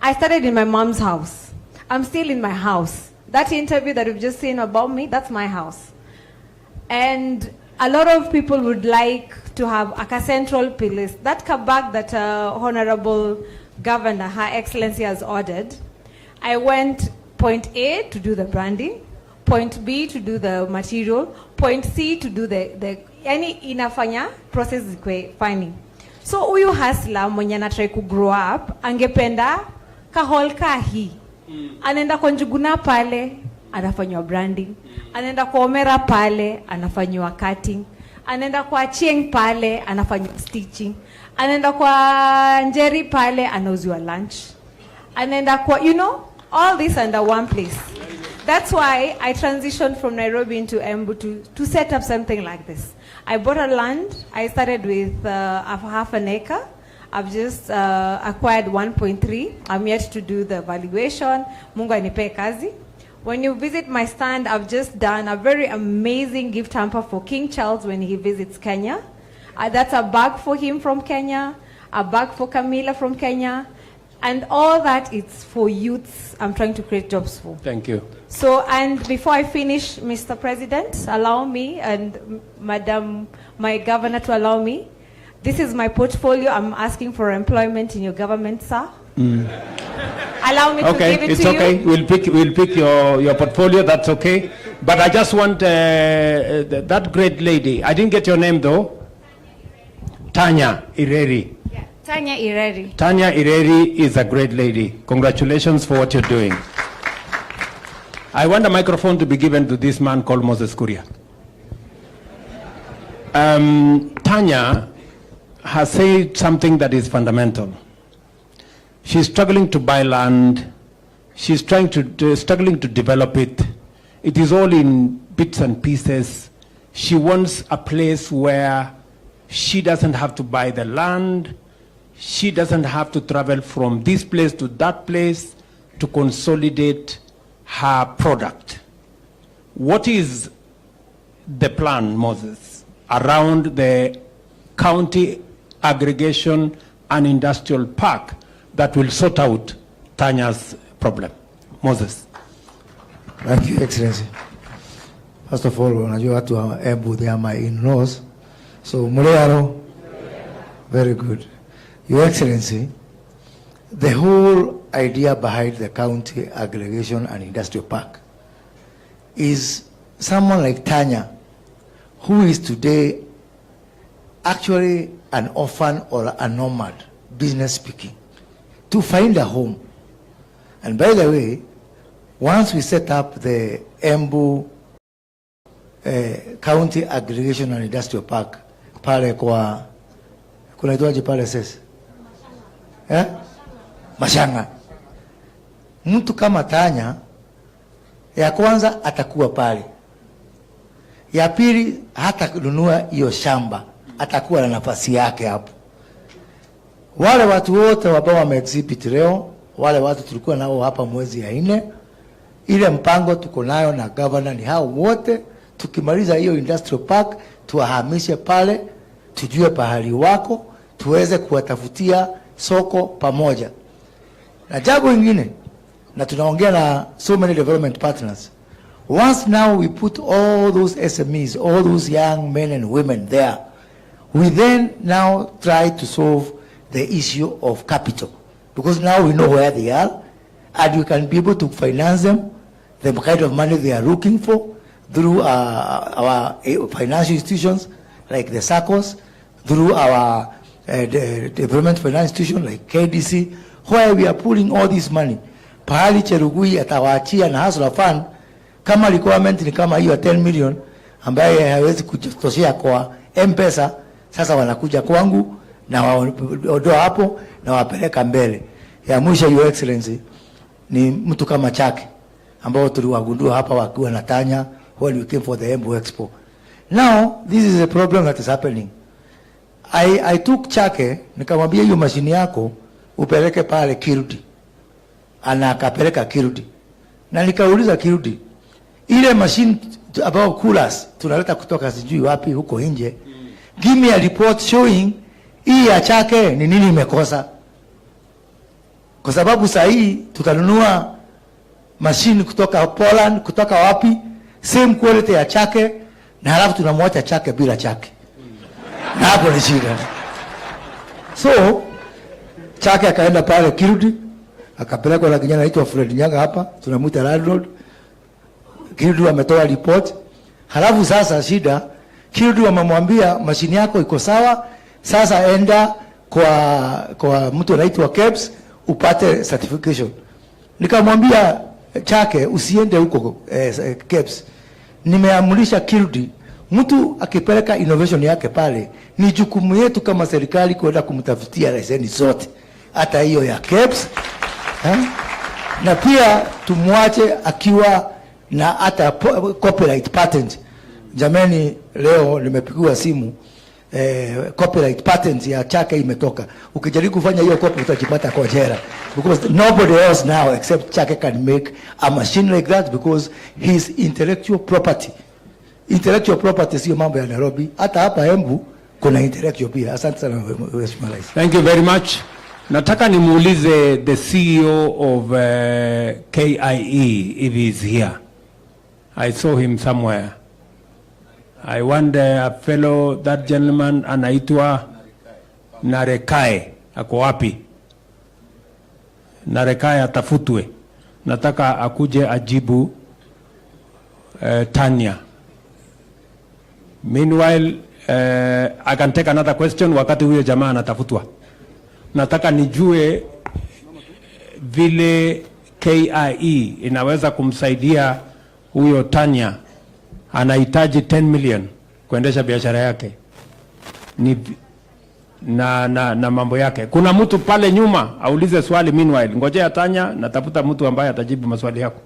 I started in my mom's house. I'm still in my house. That interview that you've just seen about me, that's my house. And a lot of people would like to have a central police. That kabak that Honorable Governor, Her Excellency has ordered, I went point A to do the branding, point B to do the material, point C to do the any inafanya process zikwe finding. So huyu hustler mwenye anatry ku grow up angependa kaholka hii. Anaenda kwa Njuguna pale anafanywa branding, anaenda kwa Omera pale anafanywa cutting, anaenda kwa Chieng pale anafanywa stitching, anaenda kwa Njeri pale anauziwa lunch, anaenda kwa, you know, all this under one place. That's why I transitioned from Nairobi into Embu to set up something like this. I bought a land. I started with half an acre. I've just acquired 1.3. I'm yet to do the valuation. Mungu anipe kazi. When you visit my stand, I've just done a very amazing gift hamper for King Charles when he visits Kenya. That's a bag for him from Kenya, a bag for Camilla from Kenya, and all that is for youths I'm trying to create jobs for. Thank you. So, and before I finish, Mr. President, allow me, and Madam, my governor, to allow me. This is my portfolio. I'm asking for employment in your government, sir. Allow me to give it to you. Okay, we'll pick your portfolio. That's okay. But I just want that great lady. I didn't get your name though. Tanya Ireri. Yeah, Tanya Ireri. Tanya Ireri is a great lady. Congratulations for what you're doing. I want a microphone to be given to this man called Moses Kuria. Tanya has said something that is fundamental. She's struggling to buy land. She's struggling to develop it. It is all in bits and pieces. She wants a place where she doesn't have to buy the land. She doesn't have to travel from this place to that place to consolidate her product. What is the plan, Moses, around the county aggregation and industrial park that will sort out Tanya's problem? Moses. Thank you, Excellency. First of all, unajua watu wa Embu, they are my in-laws. So, Mulearo, very good. Your Excellency, the whole idea behind the county aggregation and industrial park is someone like Tanya, who is today actually an orphan or a nomad, business speaking, to find a home. And by the way, once we set up the Embu county aggregation and industrial park, pale kwa kunaitwaje pale sasa? Mashanga. Mtu kama Tanya, ya kwanza atakuwa pale. Ya pili hata kununua hiyo shamba, atakuwa na nafasi yake hapo. Wale watu wote ambao wameexhibit leo, wale watu tulikuwa nao hapa mwezi ya 4, ile mpango tuko nayo na governor ni hao wote. Tukimaliza hiyo industrial park, tuwahamishe pale, tujue pahali wako, tuweze kuwatafutia soko pamoja. Na jambo lingine, na tunaongea na so many development partners. Once now we put all those SMEs, all those young men and women there, we then now try to solve the issue of capital. Because now we know where they are, and we can be able to finance them the kind of money they are looking for through our financial institutions like the SACCOs, through our development finance institution like KDC, where we are pulling all this money. Pahali Cherugui atawaachia na Hustler Fund, kama requirement ni kama hiyo 10 million ambaye hawezi kutoshea kwa M-Pesa, sasa wanakuja kwangu na waondoa hapo na wapeleka mbele. Ya mwisho, Your Excellency, ni mtu kama Chake ambao tuliwagundua hapa wakiwa na Tanya when we came for the Embu Expo. Now this is a problem that is happening. I took Chake nikamwambia hiyo mashini yako upeleke pale Kirudi. Ana akapeleka Kirudi. Na nikauliza Kirudi, ile machine about coolers tunaleta kutoka sijui wapi huko nje. Give me a report showing hii ya Chake ni nini imekosa. Kwa sababu saa hii tutanunua machine kutoka Poland, kutoka wapi, same quality ya Chake, na halafu tunamwacha Chake bila Chake. Na hapo ni shida. So Chake akaenda pale Kirudi, akapelekwa na kijana anaitwa Fred Nyanga hapa, tunamuita landlord. Kirudi ametoa report. Halafu sasa shida, Kirudi wamemwambia mashini yako iko sawa, sasa enda kwa mtu anaitwa KEBS upate certification. Nikamwambia Chake usiende huko KEBS. Nimeamulisha Kirudi, mtu akipeleka innovation yake pale, ni jukumu yetu kama serikali kwenda kumtafutia leseni zote, hata hiyo ya KEBS. Na pia tumwache akiwa na hata copyright patent. Jamani, leo nimepigiwa simu, copyright patent ya Chake imetoka. Ukijaribu kufanya hiyo copy utajipata kwa jela, because nobody else now except Chake can make a machine like that, because his intellectual property. Intellectual property sio mambo ya Nairobi, hata hapa Embu kuna intellectual pia. Asante sana Mheshimiwa Rais. Thank you very much. Nataka nimuulize the CEO of KIE if he is here. I saw him somewhere. I wonder a fellow, that gentleman anaitwa Narekae. Ako wapi? Narekae atafutwe. Nataka akuje ajibu Tanya. Meanwhile, I can take another question wakati huyo jamaa anatafutwa. Nataka nijue vile KIE inaweza kumsaidia huyo Tanya, anahitaji 10 million kuendesha biashara yake na mambo yake. Kuna mtu pale nyuma aulize swali. Meanwhile, ngojea Tanya, natafuta mtu ambaye atajibu maswali yako.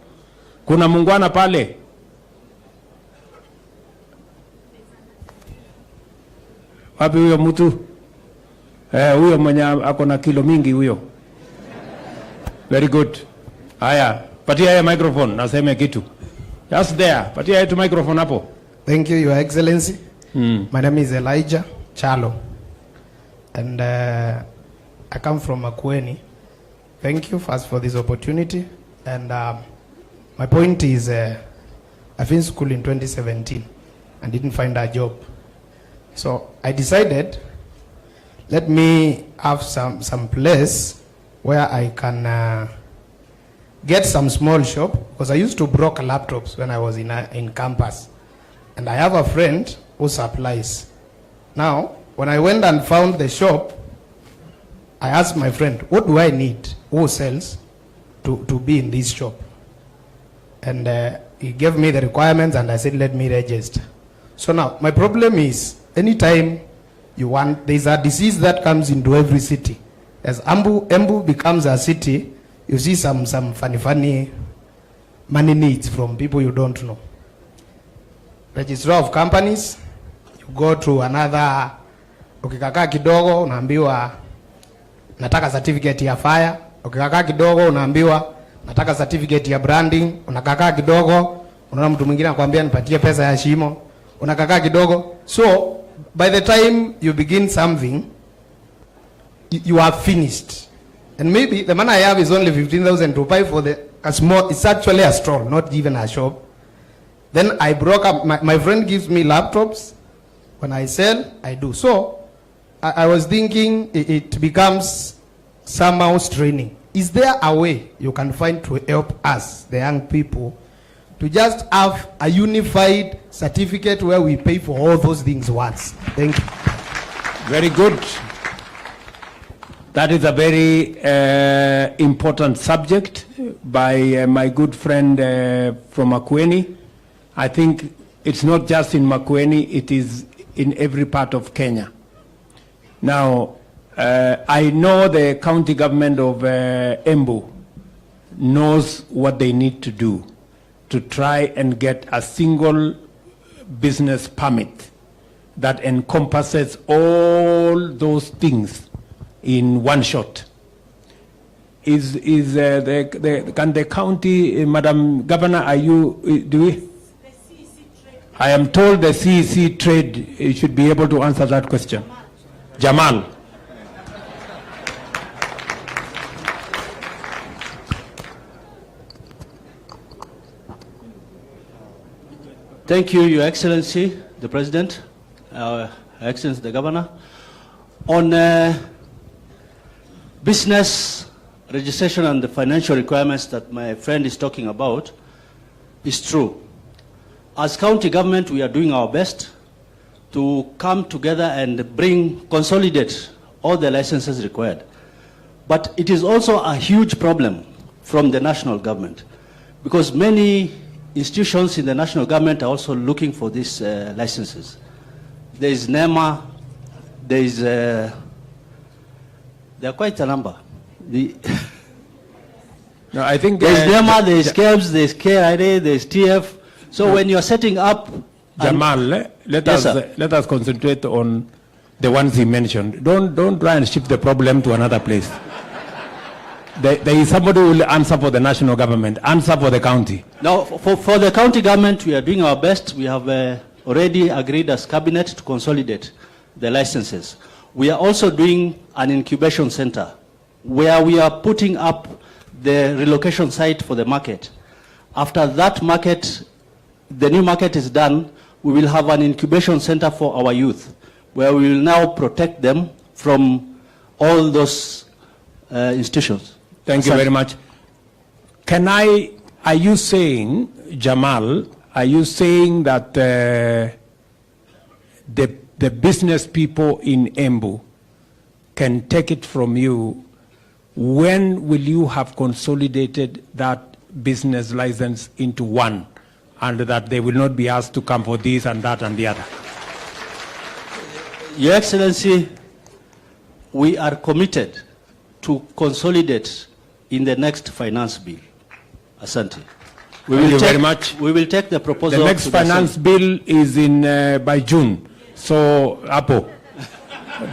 Kuna muungwana pale. Wapi huyo mtu? Huyo mwenye ako na kilo mingi huyo. Very good. Haya, patia yeye microphone naseme kitu. Just there. Patia yeye tu microphone hapo. Thank you, Your Excellency. My name is Elijah Chalo. And I come from Makueni. Thank you first for this opportunity. And my point is, I've been in school in 2017 and didn't find a job. So I decided, let me have some place where I can get some small shop, because I used to broker laptops when I was in campus. And I have a friend who supplies. Now, when I went and found the shop, I asked my friend, what do I need, who sells, to be in this shop? And he gave me the requirements and I said, let me register. So now, my problem is, anytime you want, there's a disease that comes into every city. As Embu becomes a city, you see some funny money needs from people you don't know. Registrar of companies, you go to another, ukikakaa kidogo unaambiwa nataka certificate ya fire, ukikakaa kidogo unaambiwa nataka certificate ya branding, unakakaa kidogo unaona mtu mwingine anakuambia nipatie pesa ya shimo, unakakaa kidogo. So by the time you begin something, you are finished. And maybe the money I have is only 15,000 to buy for a small, it's actually a store, not even a shop. Then I broke up, my friend gives me laptops. When I sell, I do. So I was thinking it becomes somehow straining. Is there a way you can find to help us, the young people, to just have a unified certificate where we pay for all those things once. Thank you. Very good. That is a very important subject by my good friend from Makueni. I think it's not just in Makueni, it is in every part of Kenya. Now, I know the county government of Embu knows what they need to do to try and get a single business permit that encompasses all those things in one shot. Can the county, Madam Governor, I am told the CEC trade should be able to answer that question. Jamal. Thank you, Your Excellency, the President, Excellency, the Governor. On business registration and the financial requirements that my friend is talking about is true. As county government, we are doing our best to come together and consolidate all the licenses required. But it is also a huge problem from the national government, because many institutions in the national government are also looking for these licenses. There is NEMA, there is, there are quite a number. No, I think there's NEMA, there's KEBS, there's KRA, there's TF. So when you're setting up... Jamal, let us concentrate on the ones he mentioned. Don't try and shift the problem to another place. There is somebody who will answer for the national government, answer for the county. Now, for the county government, we are doing our best. We have already agreed as cabinet to consolidate the licenses. We are also doing an incubation center where we are putting up the relocation site for the market. After that market, the new market is done, we will have an incubation center for our youth, where we will now protect them from all those institutions. Thank you very much. Are you saying, Jamal, are you saying that the business people in Embu can take it from you? When will you have consolidated that business license into one, and that they will not be asked to come for this and that and the other? Your Excellency, we are committed to consolidate in the next finance bill. Asante. Thank you very much. We will take the proposal. The next finance bill is in by June. So, Apo,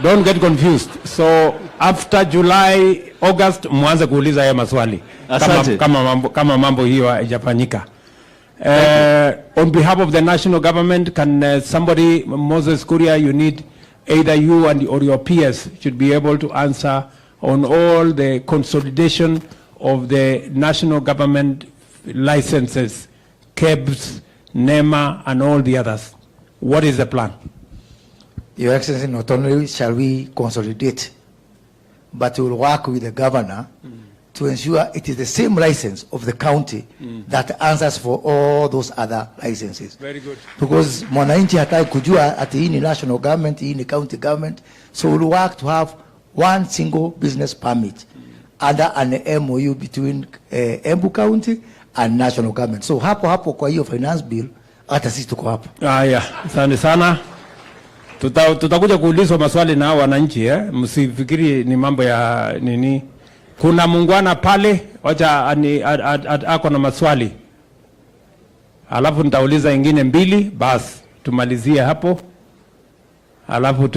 don't get confused. So, after July, August, mwanze kuuliza haya maswali. Kama mambo hiyo haijafanyika. On behalf of the national government, can somebody, Moses Kuria, you need either you or your peers should be able to answer on all the consolidation of the national government licenses, KEBS, NEMA, and all the others. What is the plan? Your Excellency, not only shall we consolidate, but we will work with the governor to ensure it is the same license of the county that answers for all those other licenses. Very good. Because mwananchi hataki kujua ati hii ni national government, hii ni county government. So we will work to have one single business permit under an MOU between Embu County and national government. So hapo kwa hiyo finance bill, hata sisi tuko hapo. Asante sana. Tutakuja kuulizwa maswali na wananchi, msifikiri ni mambo ya nini. Kuna muungwana pale, wacha ako na maswali. Alafu nitauliza ingine mbili, basi tumalizie hapo. Alafu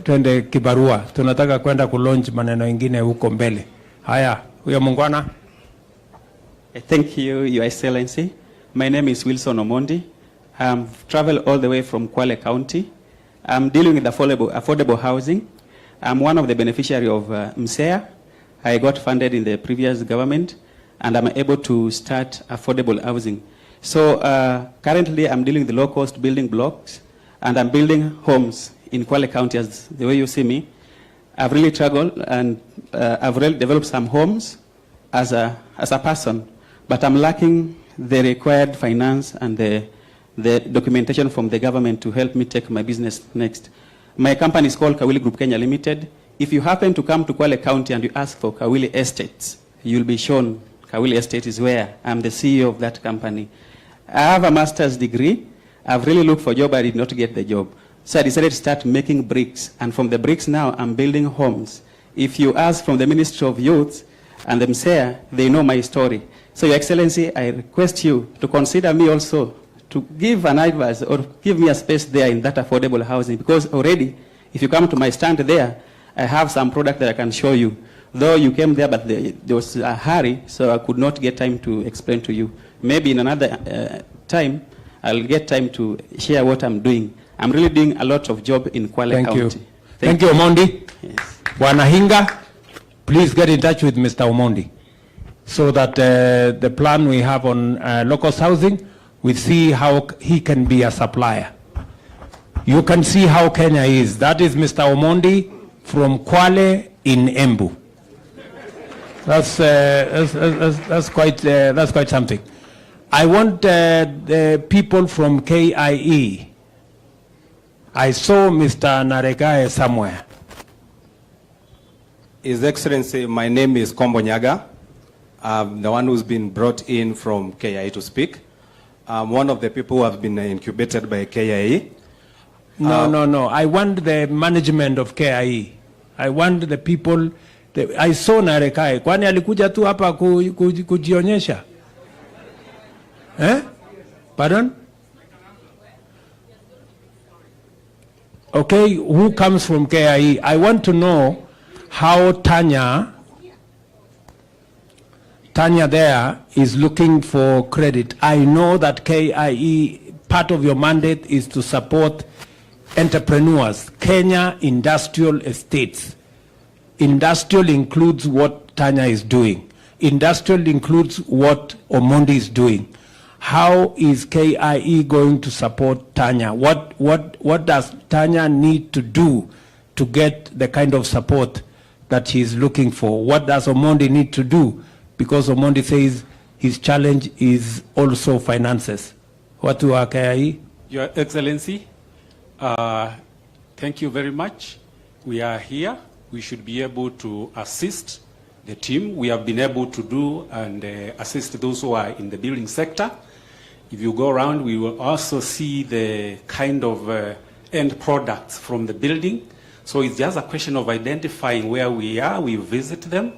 tuende kibarua. Tunataka kwenda kulaunch maneno ingine huko mbele. Haya, huyo muungwana. Thank you, Your Excellency. My name is Wilson Omondi. I've traveled all the way from Kwale County. I'm dealing with affordable housing. I'm one of the beneficiaries of MSEA. I got funded in the previous government, and I'm able to start affordable housing. So currently, I'm dealing with the low-cost building blocks, and I'm building homes in Kwale County, as the way you see me. I've really struggled, and I've really developed some homes as a person, but I'm lacking the required finance and the documentation from the government to help me take my business next. My company is called Kawili Group Kenya Limited. If you happen to come to Kwale County and you ask for Kawili Estates, you'll be shown Kawili Estate is where. I'm the CEO of that company. I have a master's degree. I've really looked for a job, I did not get the job. So I decided to start making bricks. And from the bricks now, I'm building homes. If you ask from the Ministry of Youth and the MSEA, they know my story. So Your Excellency, I request you to consider me also to give an advice or give me a space there in that affordable housing. Because already, if you come to my stand there, I have some product that I can show you. Though you came there, but there was a hurry, so I could not get time to explain to you. Maybe in another time, I'll get time to share what I'm doing. I'm really doing a lot of job in Kwale County. Thank you, Omondi. Yes. Bwana Hinga, please get in touch with Mr. Omondi so that the plan we have on local housing, we see how he can be a supplier. You can see how Kenya is. That is Mr. Omondi from Kwale in Embu. That's quite something. I want the people from KIE. I saw Mr. Naregae somewhere. His Excellency, my name is Kombo Nyaga. I'm the one who's been brought in from KIE to speak. I'm one of the people who have been incubated by KIE. No. I want the management of KIE. I want the people. I saw Naregae. Kwani alikuja tu hapa kujionyesha? Pardon? Okay, who comes from KIE? I want to know how Tanya there is looking for credit. I know that KIE, part of your mandate is to support entrepreneurs, Kenya industrial estates. Industrial includes what Tanya is doing. Industrial includes what Omondi is doing. How is KIE going to support Tanya? What does Tanya need to do to get the kind of support that she is looking for? What does Omondi need to do? Because Omondi says his challenge is also finances. What do KIE? Your Excellency, thank you very much. We are here. We should be able to assist the team. We have been able to do and assist those who are in the building sector. If you go around, we will also see the kind of end products from the building. So it's just a question of identifying where we are. We visit them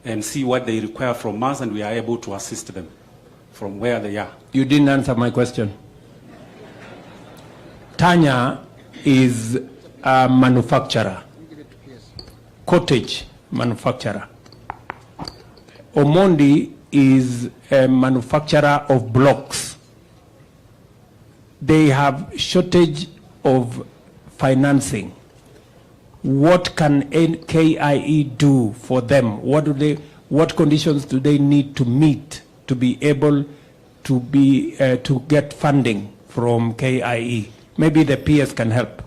and see what they require from us, and we are able to assist them from where they are. You didn't answer my question. Tanya is a manufacturer, cottage manufacturer. Omondi is a manufacturer of blocks. They have shortage of financing. What can KIE do for them? What conditions do they need to meet to be able to get funding from KIE? Maybe the PS can help.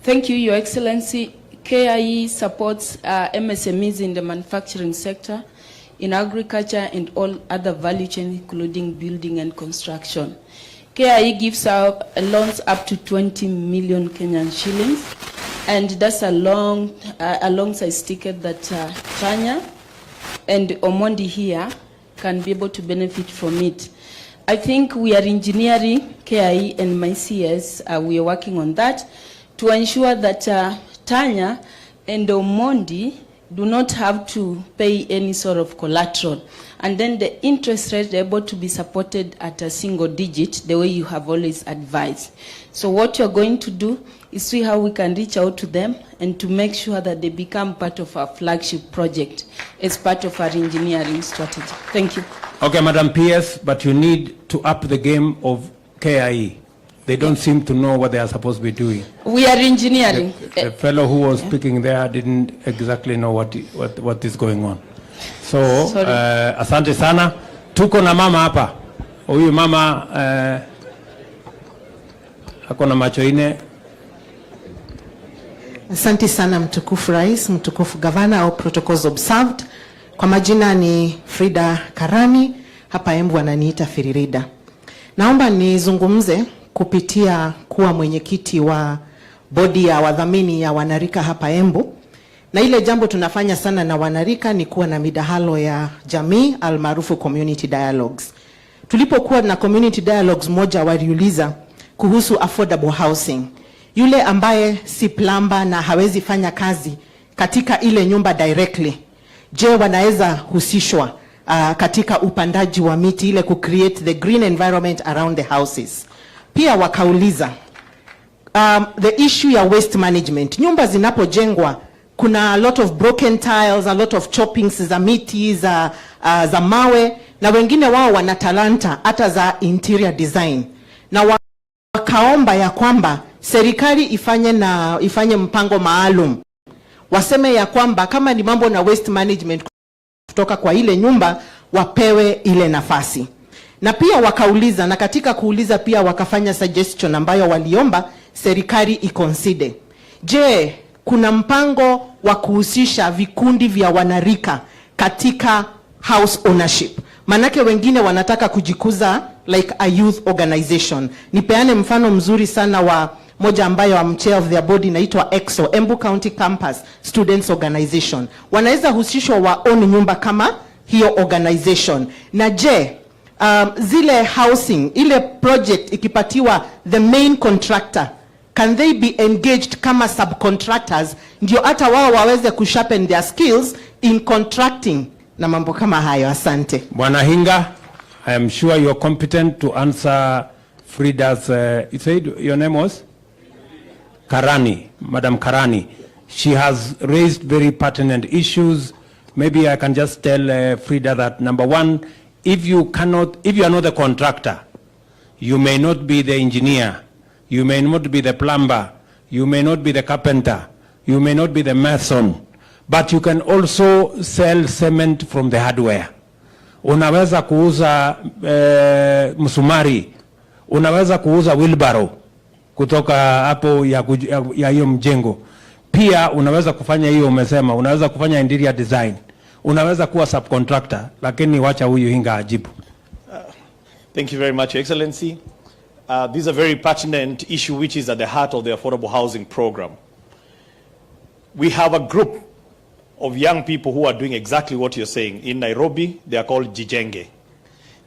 Thank you, Your Excellency. KIE supports MSMEs in the manufacturing sector, in agriculture and all other value chains, including building and construction. KIE gives out loans up to 20 million Kenyan shillings, and that's a long-size ticket that Tanya and Omondi here can be able to benefit from it. I think we are engineering, KIE and my CS, we are working on that to ensure that Tanya and Omondi do not have to pay any sort of collateral. And then the interest rate are able to be supported at a single digit, the way you have always advised. So what you're going to do is see how we can reach out to them and to make sure that they become part of our flagship project as part of our engineering strategy. Thank you. Okay, Madam PS, but you need to up the game of KIE. They don't seem to know what they are supposed to be doing. We are engineering. The fellow who was speaking there didn't exactly know what is going on. So, asante sana. Tuko na mama hapa. Huyu mama ako na macho ine. Asante sana mtukufu rais, mtukufu gavana au protocols observed. Kwa majina ni Frida Karani, hapa Embu wananiita Firirida. Naomba nizungumze kupitia kuwa mwenyekiti wa bodi ya wadhamini ya wanarika hapa Embu. Na ile jambo tunafanya sana na wanarika ni kuwa na midahalo ya jamii almaarufu community dialogues. Tulipokuwa na community dialogues, moja waliuliza kuhusu affordable housing. Yule ambaye si plumber na hawezi fanya kazi katika ile nyumba directly, je, wanaweza husishwa katika upandaji wa miti ile ku create the green environment around the houses? Pia wakauliza the issue ya waste management. Nyumba zinapojengwa kuna a lot of broken tiles, a lot of choppings za miti, za mawe, na wengine wao wana talanta hata za interior design. Na wakaomba ya kwamba serikali ifanye mpango maalum. Waseme ya kwamba kama ni mambo na waste management kutoka kwa ile nyumba, wapewe ile nafasi. Na pia wakauliza, na katika kuuliza pia wakafanya suggestion ambayo waliomba serikali iconsider. Je, kuna mpango wa kuhusisha vikundi vya wanarika katika house ownership? Manake wengine wanataka kujikuza like a youth organization. Nipeane mfano mzuri sana wa moja ambayo am chair of their body inaitwa EXO, Embu County Campus Students Organization. Wanaweza husishwa waone nyumba kama hiyo organization. Na je, zile housing, ile project ikipatiwa the main contractor, can they be engaged kama subcontractors, ndio hata wao waweze kusharpen their skills in contracting na mambo kama hayo? Asante. Bwana Hinga, I am sure you are competent to answer Frida's, you said your name was? Karani, Madam Karani. She has raised very pertinent issues. Maybe I can just tell Frida that, number one, if you are not the contractor, you may not be the engineer, you may not be the plumber, you may not be the carpenter, you may not be the mason, but you can also sell cement from the hardware. Unaweza kuuza msumari, unaweza kuuza wheelbarrow kutoka hapo ya hiyo mjengo. Pia unaweza kufanya hiyo umesema, unaweza kufanya interior design, unaweza kuwa subcontractor, lakini wacha huyu Hinga ajibu. Thank you very much, Your Excellency. This is a very pertinent issue which is at the heart of the affordable housing program. We have a group of young people who are doing exactly what you're saying. In Nairobi, they are called Jijenge.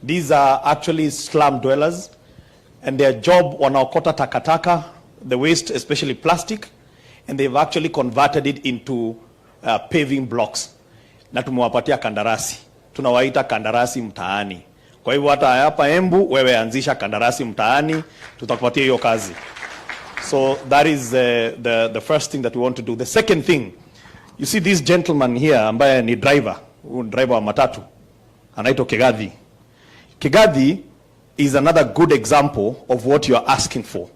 These are actually slum dwellers, and their job wanaokota takataka, the waste, especially plastic, and they've actually converted it into paving blocks. Na tumewapatia kandarasi. Tunawaita kandarasi mtaani. Kwa hivyo hata hapa Embu, wewe anzisha kandarasi mtaani, tutakupatia hiyo kazi. So that is the first thing that we want to do. The second thing, you see this gentleman here ambaye ni driver wa matatu, anaitwa Kigathi. Kigathi is another good example of what you are asking for.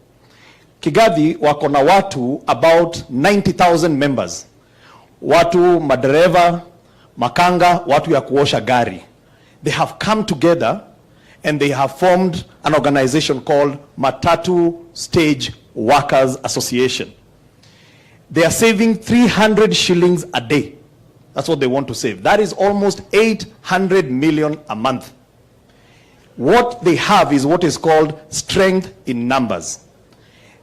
Kigathi wako na watu about 90,000 members. Watu madereva, makanga, watu ya kuosha gari. They have come together and they have formed an organization called Matatu Stage Workers Association. They are saving 300 shillings a day. That's what they want to save. That is almost 800 million a month. What they have is what is called strength in numbers.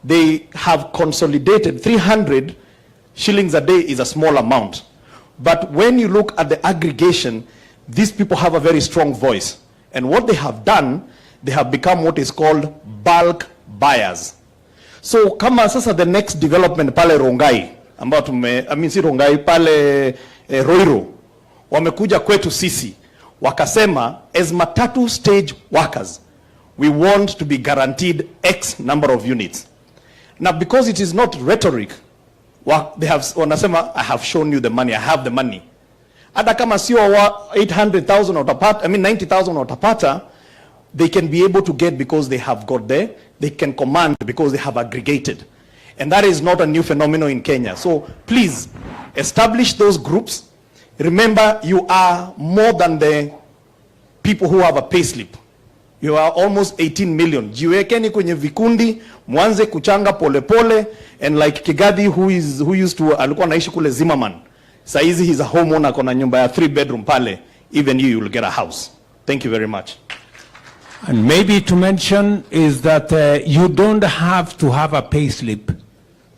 They have consolidated 300 shillings a day is a small amount. But when you look at the aggregation, these people have a very strong voice. And what they have done, they have become what is called bulk buyers. So kama sasa the next development pale Rongai, ambao si Rongai, pale Roiro, wamekuja kwetu sisi, wakasema as Matatu Stage Workers, we want to be guaranteed X number of units. Now because it is not rhetoric, they have wanasema, I have shown you the money, I have the money. Hata kama sio 800,000 utapata, 90,000 utapata, they can be able to get because they have got there. They can command because they have aggregated. And that is not a new phenomenon in Kenya. So please, establish those groups. Remember, you are more than the people who have a payslip. You are almost 18 million. Jiwekeni kwenye vikundi, mwanze kuchanga pole pole, and like Kigathi who used to, alikuwa naishi kule Zimmerman. Saizi he's a homeowner, kona nyumba ya 3 bedroom pale. Even you will get a house. Thank you very much. And maybe to mention is that you don't have to have a pay slip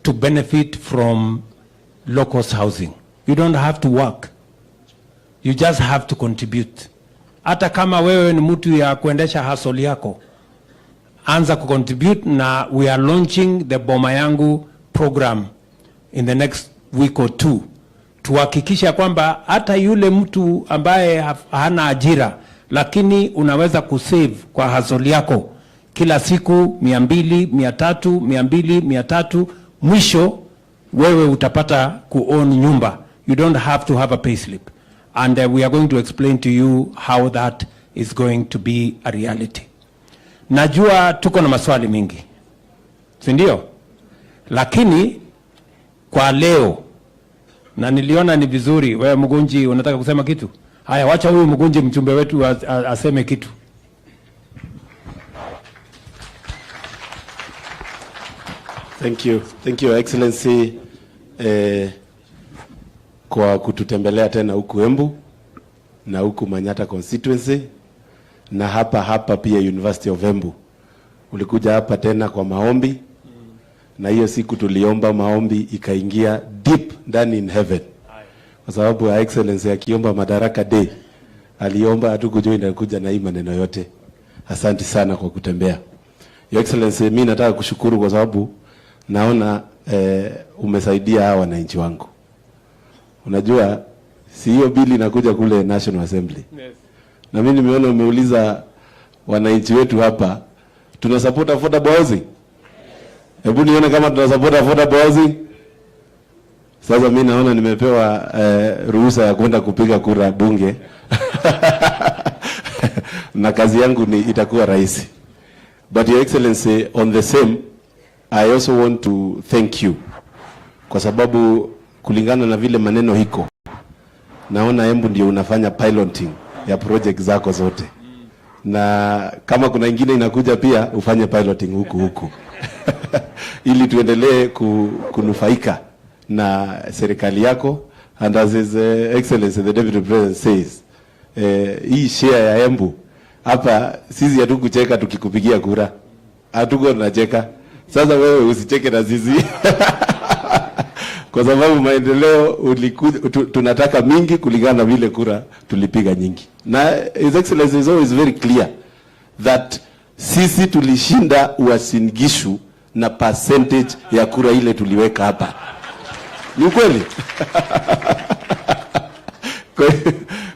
to benefit from low-cost housing. You don't have to work. You just have to contribute. Hata kama wewe ni mtu ya kuendesha hustle yako, anza kucontribute, na we are launching the Boma Yangu program in the next week or two. Tuhakikisha kwamba hata yule mtu ambaye hana ajira lakini unaweza kusave kwa hustle yako kila siku 200, 300, 200, 300, mwisho wewe utapata kuown nyumba. You don't have to have a payslip. And we are going to explain to you how that is going to be a reality. Najua tuko na maswali mingi, si ndio? Lakini kwa leo, na niliona ni vizuri, wewe Mugunji unataka kusema kitu? Haya, wacha huyu Mugunji mchumbe wetu aseme kitu. Thank you Excellency kwa kututembelea tena huku Embu na huku Manyata constituency na hapa pia University of Embu. Ulikuja hapa tena kwa maombi, na hiyo siku tuliomba maombi ikaingia deep ndani in heaven. Kwa sababu ya Excellency akiomba Madaraka Day, aliomba hatukujua inakuja na hii maneno yote. Asante sana kwa kutembea. Your Excellency, mimi nataka kushukuru kwa sababu naona umesaidia hawa wananchi wangu. Unajua si hiyo bili inakuja kule National Assembly. Yes. Na mimi nimeona umeuliza wananchi wetu hapa, tuna support affordable housing? Hebu nione kama tuna support affordable housing. Sasa mimi naona nimepewa ruhusa ya kwenda kupiga kura bunge. Na kazi yangu itakuwa rahisi. But Your Excellency, on the same, I also want to thank you. Kwa sababu kulingana na vile maneno hiko, naona Embu ndio unafanya piloting ya project zako zote. Na kama kuna ingine inakuja pia ufanye piloting huku. Ili tuendelee kunufaika na serikali yako. And as His Excellency the Deputy President says, hii share ya Embu hapa sisi hatukucheka tukikupigia kura. Hatuko tunacheka. Sasa wewe usicheke na sisi. Kwa sababu maendeleo tunataka mingi kulingana na vile kura tulipiga nyingi. Na His Excellency is always very clear that sisi tulishinda Uasin Gishu na percentage ya kura ile tuliweka hapa. Ni ukweli?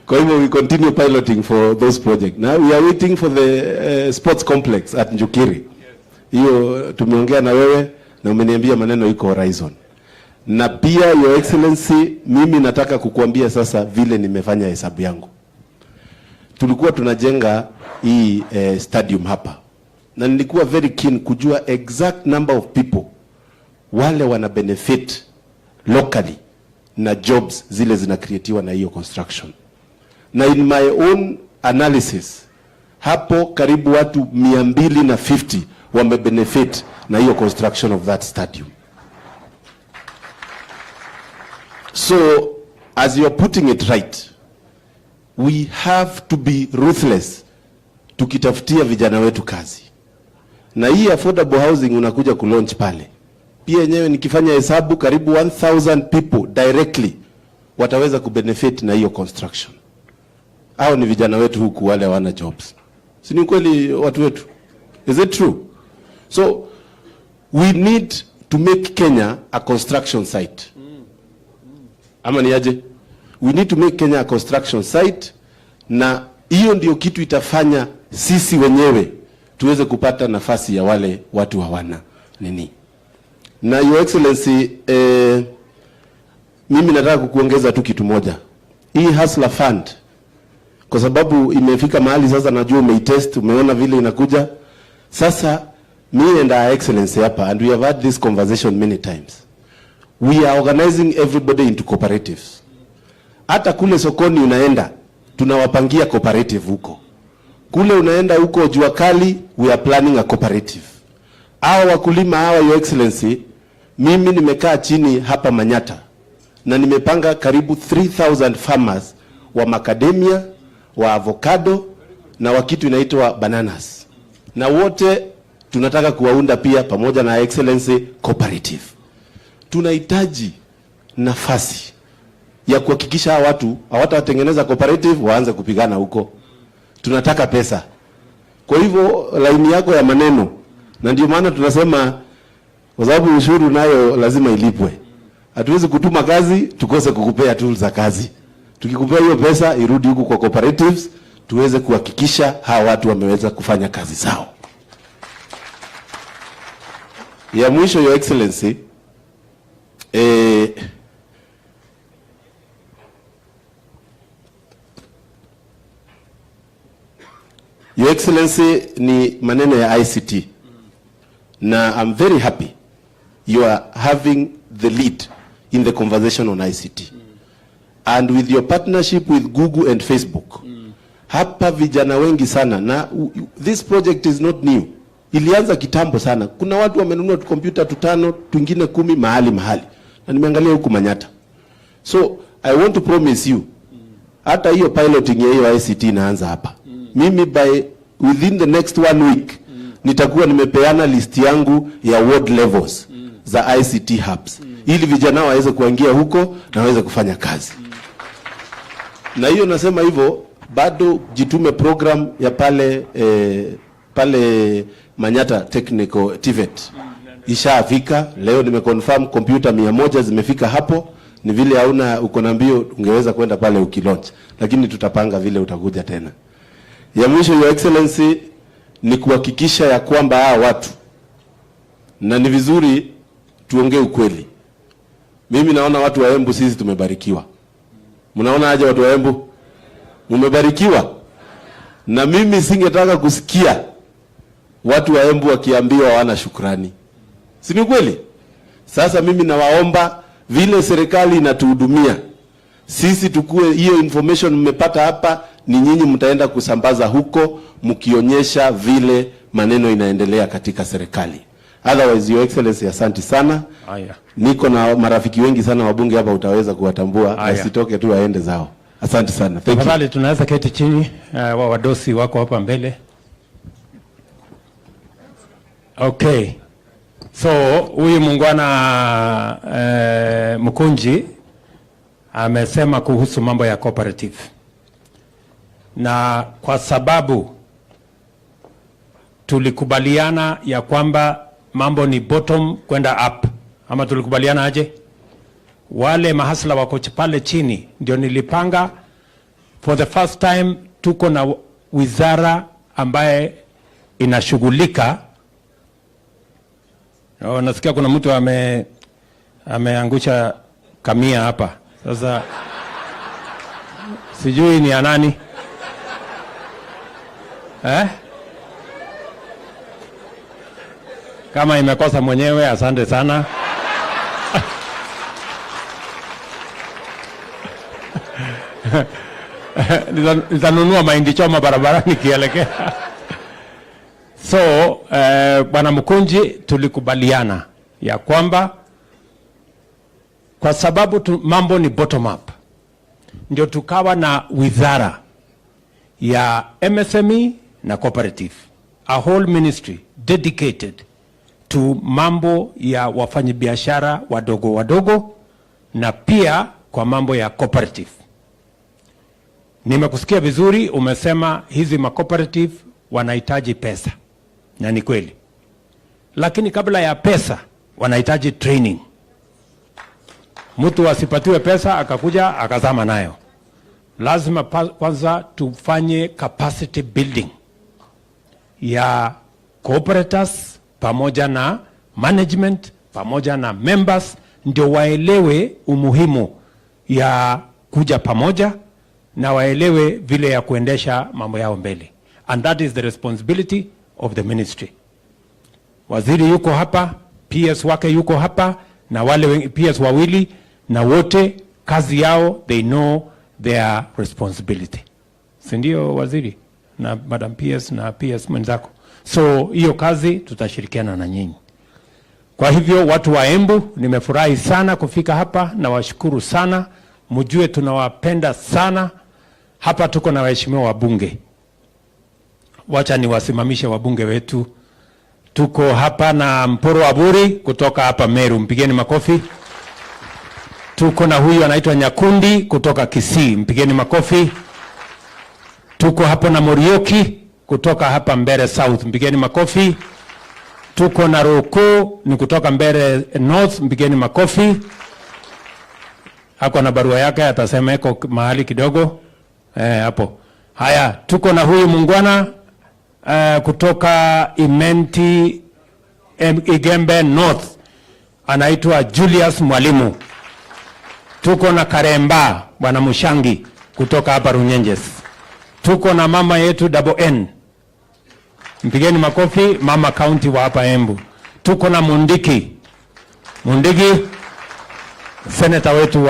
Kwa hivyo we continue piloting for those projects. Now we are waiting for the sports complex at Njukiri. Hiyo tumeongea na wewe na umeniambia maneno iko horizon. Na pia Your Excellency, mimi nataka kukuambia sasa vile nimefanya hesabu yangu. Tulikuwa tunajenga hii stadium hapa. Na nilikuwa very keen kujua exact number of people wale wana benefit locally na jobs zile zinakreatiwa na hiyo construction. Na in my own analysis, hapo karibu watu 250 wame benefit na hiyo construction of that stadium. So, as you're putting it right, we have to be ruthless tukitafutia vijana wetu kazi. Na hii affordable housing unakuja kulaunch pale. Pia yenyewe nikifanya hesabu karibu 1000 people directly wataweza kubenefit na hiyo construction. Hao ni vijana wetu huku wale wana jobs. Si ni kweli watu wetu? Is it true? So, we need to make Kenya a construction site. Ama ni aje? We need to make Kenya a construction site, na hiyo ndio kitu itafanya sisi wenyewe tuweze kupata nafasi ya wale watu hawana nini. Na Your Excellency, mimi nataka kukuongeza tu kitu moja. Hii Hustler Fund, kwa sababu imefika mahali sasa najua umeitest, umeona vile inakuja. Sasa me and Our Excellency hapa, and we have had this conversation many times. We are organizing everybody into cooperatives. Hata kule sokoni unaenda, tunawapangia cooperative huko. Kule unaenda huko Jua Kali, we are planning a cooperative. Hawa wakulima hawa, Your Excellency, mimi nimekaa chini hapa Manyata na nimepanga karibu 3000 farmers wa macadamia, wa avocado, na wa kitu inaitwa bananas, na wote tunataka kuwaunda pia pamoja na Excellency Cooperative. Tunahitaji nafasi ya kuhakikisha watu hawatatengeneza cooperative waanze kupigana huko. Tunataka pesa. Kwa hivyo laini yako ya maneno, na ndio maana tunasema kwa sababu ushuru nayo lazima ilipwe. Hatuwezi kutuma kazi tukose kukupea tools za kazi. Tukikupea hiyo pesa irudi huku kwa cooperatives, tuweze kuhakikisha hawa watu wameweza kufanya kazi zao. Ya mwisho, Your Excellency, Your Excellency, ni maneno ya ICT. Na I'm very happy you are having the lead in the conversation on ICT. And with your partnership with Google and Facebook. Hapa vijana wengi sana, na this project is not new. Ilianza kitambo sana. Kuna watu wamenunua kompyuta 5, twingine 10 mahali. Na nimeangalia huku Manyata. So I want to promise you, hata hiyo piloting ya hiyo ICT inaanza hapa. Mimi within the next 1 week nitakuwa nimepeana list yangu ya ward levels za ICT hubs. Ili vijana waweze kuingia huko na waweze kufanya kazi. Na hiyo nasema hivyo, bado jitume program ya pale Manyata Technical TVET. Ishafika, leo nimeconfirm computer 100 zimefika hapo. Ni vile hauna uko na mbio, ungeweza kwenda pale ukilaunch. Lakini tutapanga vile utakuja tena. Ya mwisho, Your Excellency, ni kuhakikisha ya kwamba hawa watu, na ni vizuri tuongee ukweli. Mimi naona watu wa Embu sisi tumebarikiwa. Mnaona aje watu wa Embu? Mmebarikiwa. Na mimi singetaka kusikia watu wa Embu wakiambiwa wana shukrani. Si ni kweli? Sasa mimi nawaomba, vile serikali inatuhudumia, sisi tukue hiyo information mmepata hapa, ni nyinyi mtaenda kusambaza huko mkionyesha vile maneno inaendelea katika serikali. Otherwise, Your Excellency, asante sana. Aya. Niko na marafiki wengi sana wabunge hapa, utaweza kuwatambua. Asitoke tu waende zao. Asante sana. Thank you. Tunaweza keti chini, wadosi wako hapa mbele. Okay. So huyu muungwana Mkunji amesema kuhusu mambo ya cooperative. Na kwa sababu tulikubaliana ya kwamba mambo ni bottom kwenda up, ama tulikubaliana aje? Wale mahasla wako pale chini, ndio nilipanga for the first time tuko na wizara ambaye inashughulika. Nasikia kuna mtu ameangusha kamia hapa. Sasa sijui ni anani. Kama imekosa mwenyewe, asante sana. Nitanunua mahindi choma barabarani kielekea. So, Bwana Mkunji, tulikubaliana ya kwamba kwa sababu mambo ni bottom up, ndio tukawa na wizara ya MSME na cooperative, a whole ministry dedicated to mambo ya wafanyabiashara wadogo na pia kwa mambo ya cooperative. Nimekusikia vizuri, umesema hizi cooperative wanahitaji pesa, na ni kweli. Lakini kabla ya pesa wanahitaji training. Mtu asipatiwe pesa akakuja akazama nayo. Lazima kwanza tufanye capacity building ya cooperators pamoja na management pamoja na members, ndio waelewe umuhimu ya kuja pamoja na waelewe vile ya kuendesha mambo yao mbele. And that is the responsibility of the ministry. Waziri yuko hapa, PS wake yuko hapa, na wale PS wawili, na wote kazi yao, they know their responsibility. Sindio waziri na Madam PS na PS mwenzako? So hiyo kazi tutashirikiana na nyinyi. Kwa hivyo watu wa Embu, nimefurahi sana kufika hapa na washukuru sana. Mjue tunawapenda sana. Hapa tuko na waheshimiwa wabunge. wacha niwasimamishe wabunge wetu. Tuko hapa na Mporo Aburi kutoka hapa Meru, mpigeni makofi. Tuko na huyu anaitwa Nyakundi kutoka Kisii, mpigeni makofi. Tuko hapa na Morioki kutoka hapa Mbere South, mpigeni makofi. Tuko na Roko ni kutoka Mbere North, mpigeni makofi. Hako na barua yake, atasema iko mahali kidogo hapo. Haya, tuko na huyu mungwana kutoka Imenti Igembe North, anaitwa Julius Mwalimu. Tuko na Karemba bwana Mushangi kutoka hapa Runyenjes. Tuko na mama yetu Double N, mpigeni makofi, mama county wa hapa Embu. Tuko na Mundiki senator wetu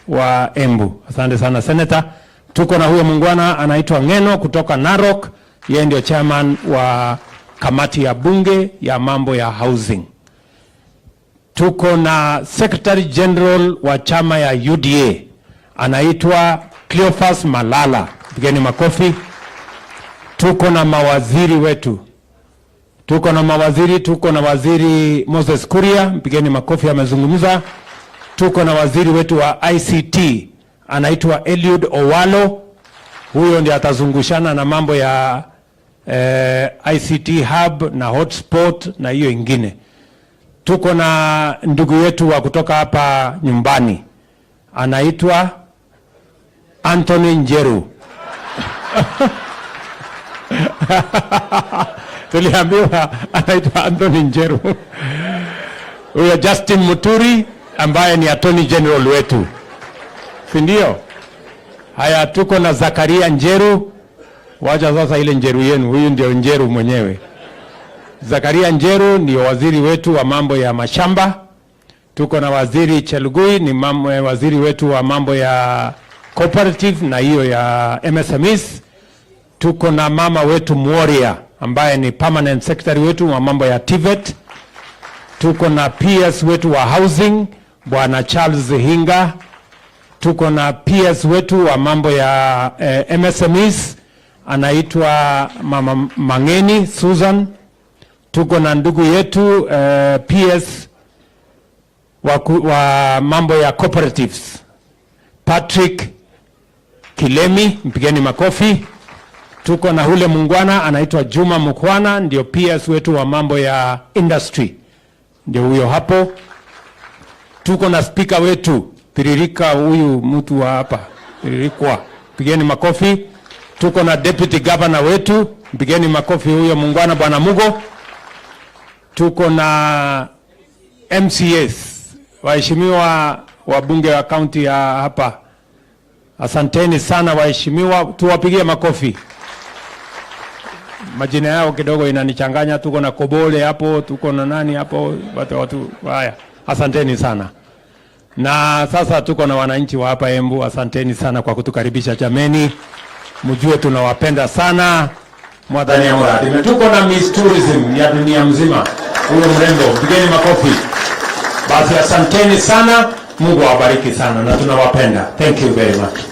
wa Embu. Asante sana senator. Tuko na huyo mungwana anaitwa Ngeno kutoka Narok, yeye ndio chairman wa kamati ya bunge ya mambo ya housing. Tuko na secretary general wa chama ya UDA anaitwa Cleophas Malala, pigeni makofi. Tuko na mawaziri wetu, tuko na waziri Moses Kuria, mpigeni makofi, amezungumza. Tuko na waziri wetu wa ICT anaitwa Eliud Owalo, huyo ndiye atazungushana na mambo ya ICT hub na hotspot na hiyo ingine. Tuko na ndugu yetu wa kutoka hapa nyumbani anaitwa Anthony Njeru. Tuliambiwa anaitwa Anthony Njeru. Huyo Justin Muturi ambaye ni Attorney General wetu, si ndio? Haya, tuko na Zakaria Njeru. Wacha sasa ile Njeru yenu, huyu ndio Njeru mwenyewe. Zakaria Njeru ni waziri wetu wa mambo ya mashamba. Tuko na waziri Chelugui ni waziri wetu wa mambo ya cooperative na hiyo ya MSMEs. Tuko na mama wetu Mworia ambaye ni permanent secretary wetu wa mambo ya TVET. Tuko na PS wetu wa housing bwana Charles Hinga. Tuko na PS wetu wa mambo ya MSMEs anaitwa mama Mangeni Susan. Tuko na ndugu yetu PS wa mambo ya cooperatives Patrick Kilemi, mpigeni makofi. Tuko na hule mungwana anaitwa Juma Mukwana, ndio PS wetu wa mambo ya industry, ndio huyo hapo. Tuko na speaker wetu Tiririka, huyu mtu wa hapa Tiririkwa, mpigeni makofi. Tuko na deputy governor wetu, mpigeni makofi, huyo mungwana bwana Mugo. Tuko na MCS, waheshimiwa wabunge wa county ya hapa, asanteni sana waheshimiwa, tuwapigie makofi. Majina yao kidogo inanichanganya. Tuko na Kobole hapo, tuko na nani hapo, watu haya, asanteni sana. Na sasa tuko na wananchi wa hapa Embu, asanteni sana kwa kutukaribisha jameni, mjue tunawapenda sana. Mwadhani ya mradi. Tuko na Miss Tourism ya dunia mzima, huyo mrembo, pigeni makofi. Basi asanteni sana, Mungu awabariki sana na tunawapenda. Thank you very much.